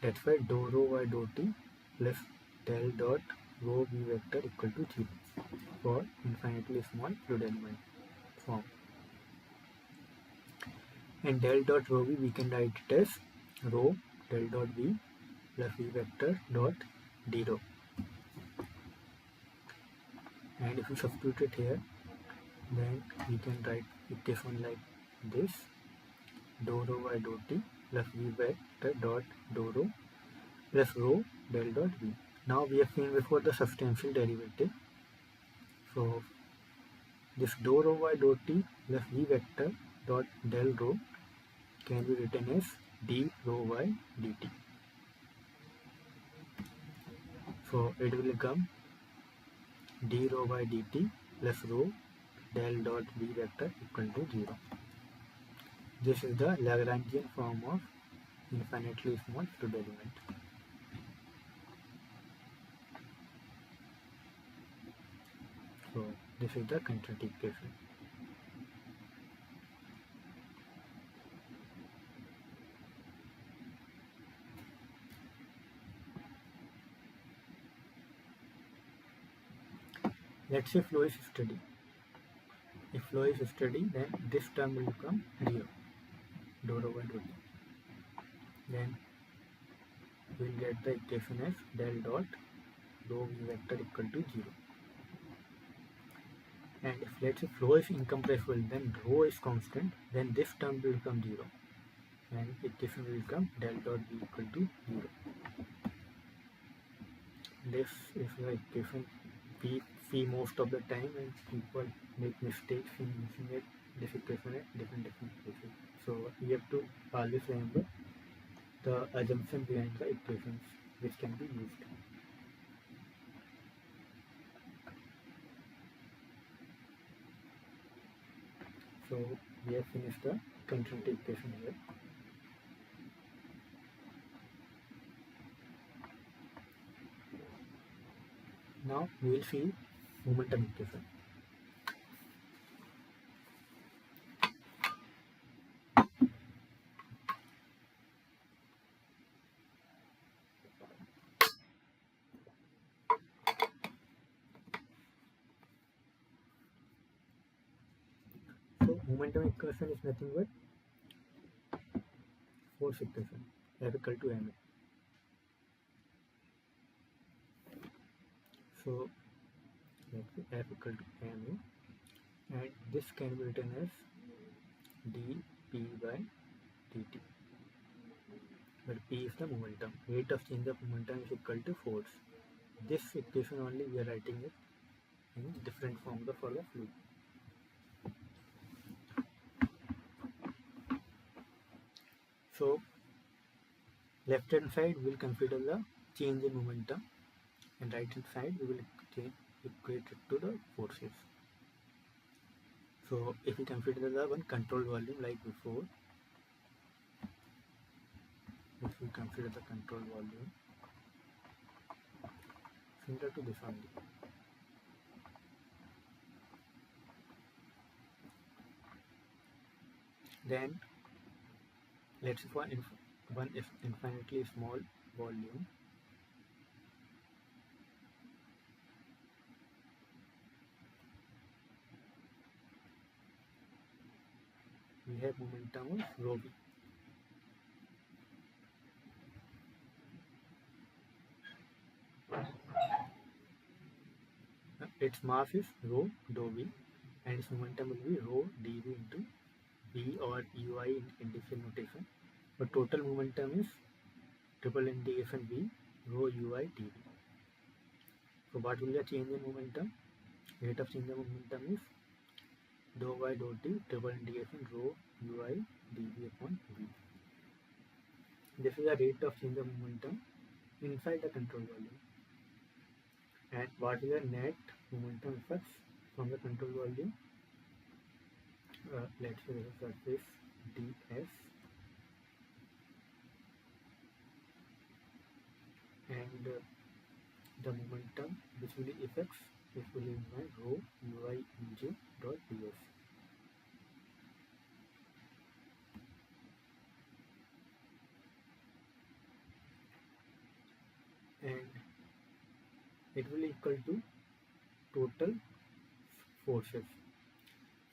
Speaker 1: That's why dou rho by dou t plus del dot rho v vector equal to 0 for infinitely small fluid element form. And del dot rho v we can write it as rho del dot v plus v vector dot d rho. And if we substitute it here, then we can write equation like this: dou rho by dou t plus v vector dot dou rho plus rho del dot v. Now we have seen before the substantial derivative. So this dou rho by dou t plus v vector dot del rho can be written as d rho by dt. So it will become d rho by dt plus rho del dot v vector equal to 0. This is the Lagrangian form of infinitely small fluid element. So this is the continuity equation. Let's say flow is steady. If flow is steady, then this term will become 0, dou rho by dou t. Then we will get the equation as del dot rho v vector equal to 0. And if let's say flow is incompressible, then rho is constant, then this term will become 0. And equation will become del dot v equal to 0. This is the equation we see most of the time, and people make mistakes in using it, this equation at different places. So we have to always remember the assumption behind the equations which can be used. So we have finished the continuity equation here. Now we will see momentum equation. So momentum equation is nothing but force equation, F equal to ma. So let's say F equal to ma, and this can be written as dp by dt. But p is the momentum. Rate of change of momentum is equal to force. This equation only we are writing it in different forms for the fluid. So left hand side we will consider the change in momentum, and right hand side we will equate it to the forces. So if we consider the one control volume like before, if we consider the control volume similar to this only. Then let's say for one is infinitely small volume, we have momentum of rho v. Its mass is rho dou v, and its momentum will be rho dv into v or ui in initial notation. But total momentum is triple integration v rho ui dv. So what will be the change in momentum? Rate of change of momentum is dou by dou t triple integration rho ui dv upon v. This is the rate of change of momentum inside the control volume. And what is the net momentum effects from the control volume? Let's say the surface ds, and the momentum which will be effects is will be by rho ui nj dot ds. And it will equal to total forces.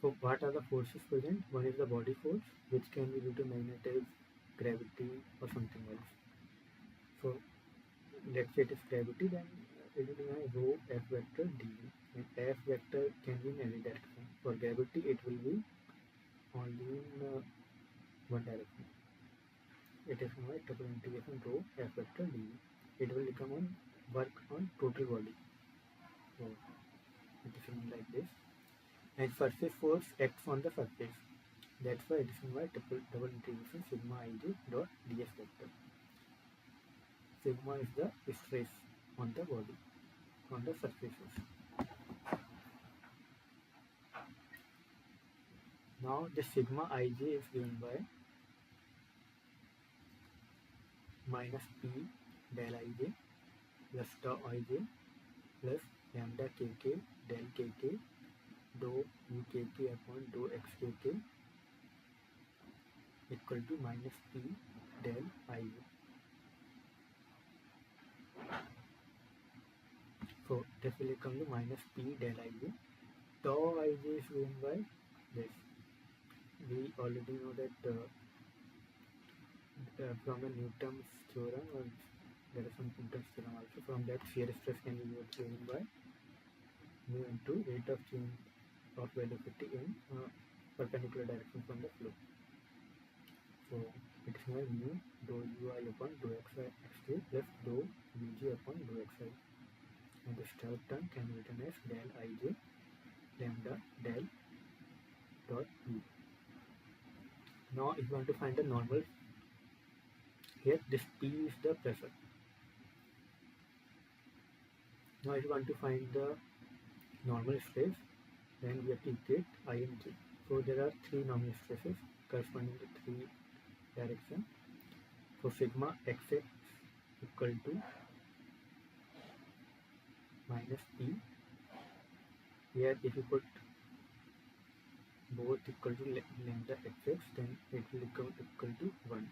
Speaker 1: So what are the forces present? One is the body force, which can be due to magnetism, gravity, or something else. So let's say it is gravity, then it will be my rho F vector dV. And F vector can be in any direction. For gravity, it will be only in one direction. It is my double integration rho F vector dV. It will become on work on total body. So it is something like this. And surface force acts on the surface. That's why it is my double integration sigma ij dot ds vector. Sigma is the stress on the body, on the surfaces. Now the sigma ij is given by minus p del ij plus tau ij plus lambda kk del kk dou ukk upon dou xkk equal to minus p del ij. So this will become to minus p del ij. Tau ij is given by this. We already know that from the Newton's theorem, or there is some Newton's theorem also. From that, shear stress can be given by mu into rate of change of velocity in perpendicular direction from the flow. So it is my mu dou ui upon dou xi xt plus dou vg upon dou xi. And this third term can be written as del ij lambda del dot v. Now if you want to find the normal, here this P is the pressure. Now if you want to find the normal stress, then we have to equate I and J. So there are three normal stresses corresponding to three directions. So sigma xx equal to minus P. Here if you put both equal to lambda xx, then it will become equal to 1.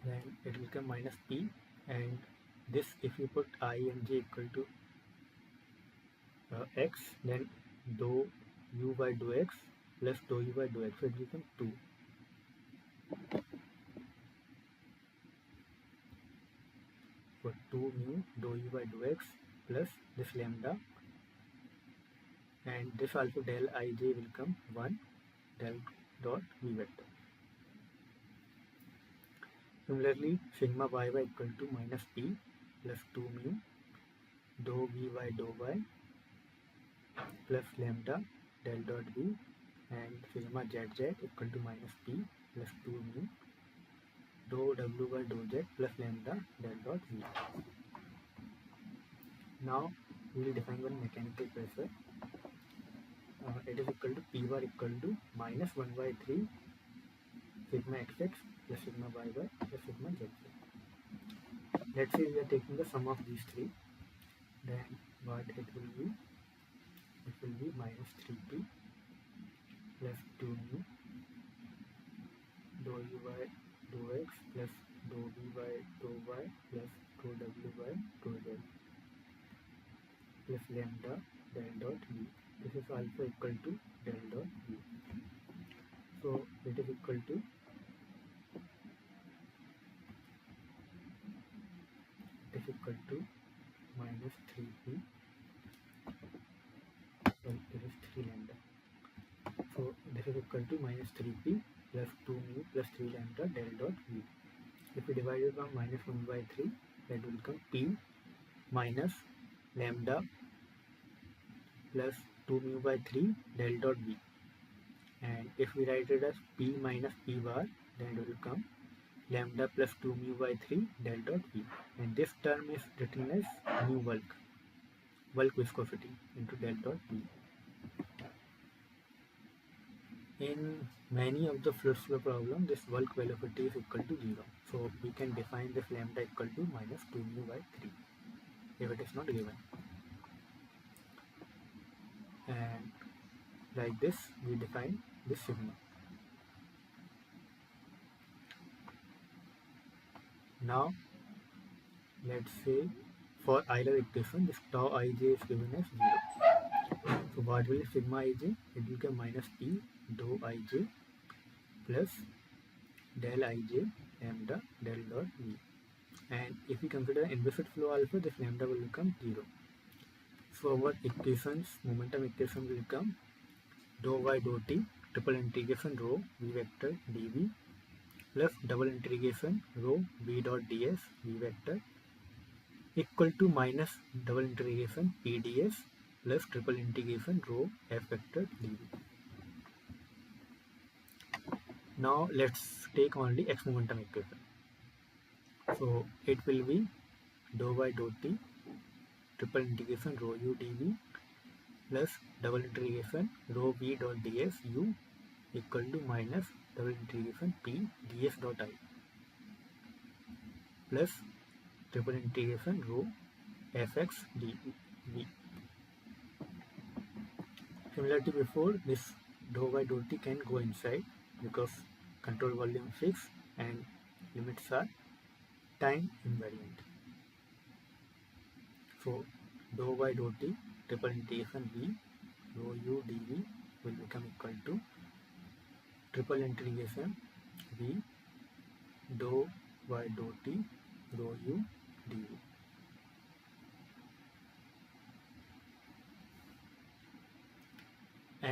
Speaker 1: Then it will become minus P, and this if you put I and J equal to x, then dou u by dou x plus dou u by dou x, so it will become 2. So 2 mu dou u by dou x plus this lambda, and this also del ij will come 1 del dot v vector. Similarly, sigma y equal to minus p plus 2 mu dou v by dou y plus lambda del dot v, and sigma z equal to minus p plus 2 mu dou w by dou z plus lambda del dot v. Now we will define one mechanical pressure. It is equal to P bar equal to minus 1 by 3 sigma xx plus sigma yy plus sigma zz. Let's say we are taking the sum of these three, then what it will be? It will be minus 3p plus 2 mu dou u by dou x plus dou v by dou y plus dou w by dou z plus lambda del dot v. This is also equal to del dot v. So it is equal to minus 3p, well this is 3 lambda. So this is equal to minus 3p plus 2 mu plus 3 lambda del dot v. If we divide it by minus 1 by 3, that will become p minus lambda plus 2 mu by 3 del dot v. And if we write it as p minus p bar, then it will become lambda plus 2 mu by 3 del dot v. And this term is written as mu bulk viscosity into del dot v. In many of the fluid flow problem, this bulk velocity is equal to 0. So we can define this lambda equal to minus 2 mu by 3 if it is not given. And like this we define this sigma. Now let's say for either equation this tau ij is given as 0. So what will be sigma ij? It will become minus p dou ij plus del ij lambda del dot v. And if we consider inviscid flow also, this lambda will become 0. So our equations, momentum equation will become dou y dou t triple integration rho v vector dv plus double integration rho v dot ds v vector equal to minus double integration p ds plus triple integration rho f vector dv. Now let's take only x momentum equation. So it will be dou y dou t triple integration rho u dv plus double integration rho v dot ds u equal to minus double integration p ds dot I plus triple integration rho fx dv. Similar to before, this dou by dou t can go inside because control volume fixed and limits are time invariant. So dou by dou t triple integration v rho u dv will become equal to triple integration v dou by dou t rho u dv.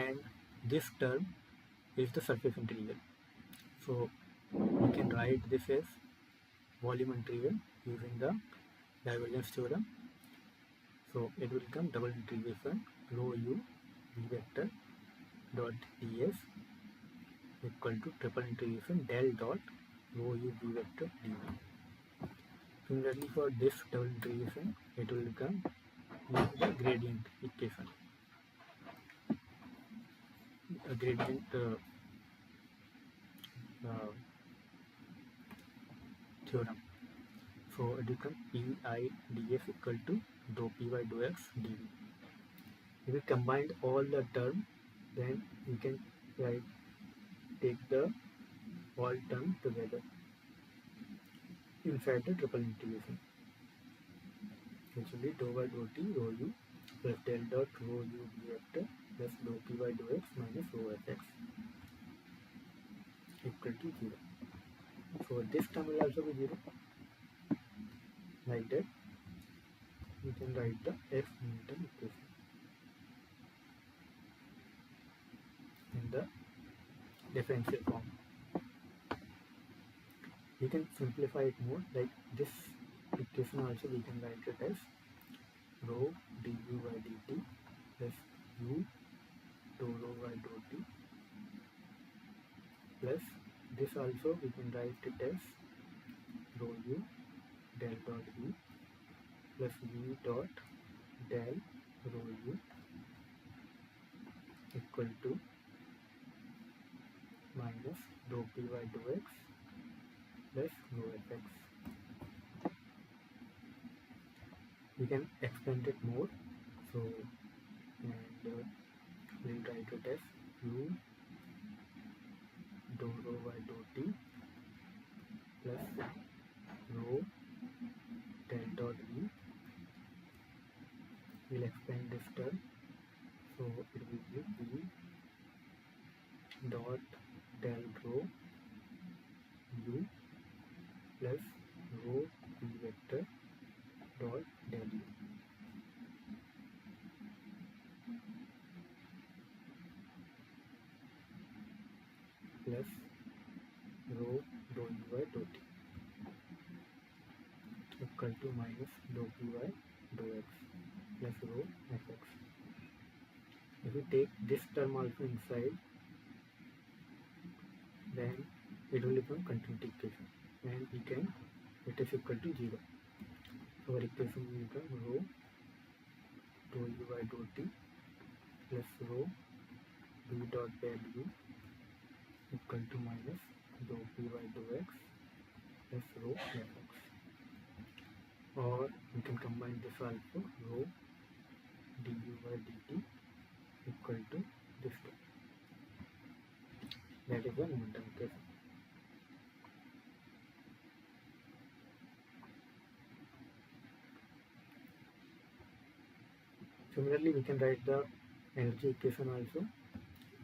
Speaker 1: And this term is the surface integral. So we can write this as volume integral using the divergence theorem. So it will become double integration rho u v vector dot ds equal to triple integration del dot rho u v vector dv. Similarly for this double integration, it will become the gradient equation. A gradient theorem. So it becomes pi ds equal to dou py dou x dv. If we combine all the term, then we can take the all terms together inside the triple integration. Which will be dou by dou t rho u plus del dot rho u v vector plus dou py dou x minus rho fx equal to 0. So this term will also be 0. Like that, we can write the x momentum equation in the differential form. We can simplify it more, like this equation also we can write it as rho du by dt plus u dou rho by dou t plus this also we can write it as rho u del dot v plus v dot del rho u equal to minus dou py dou x plus rho fx. We can expand it more, so and we'll write it as u dou rho by dou t plus rho del dot v. We'll expand this term, so it will be v dot del rho u plus rho v vector dot del u. Plus rho dou u by dou t equal to minus dou p by dou x plus rho fx. If we take this term also inside, then it will become continuity equation and we can, it is equal to 0. So our equation will become rho dou u by dou t plus rho v dot del u equal to minus dou p by dou x plus rho f x. Or we can combine this also, rho du by dt equal to this term. That is the momentum equation. Similarly, we can write the energy equation also.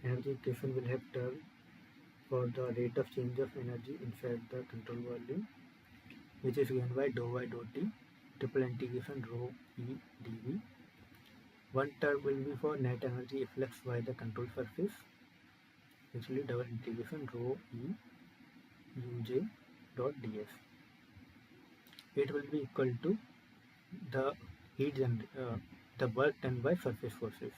Speaker 1: Energy equation will have term for the rate of change of energy inside the control volume, which is given by dou by dou t triple integration rho e dv. One term will be for net energy efflux by the control surface, which will be double integration rho e uj dot ds. It will be equal to the the work done by surface forces.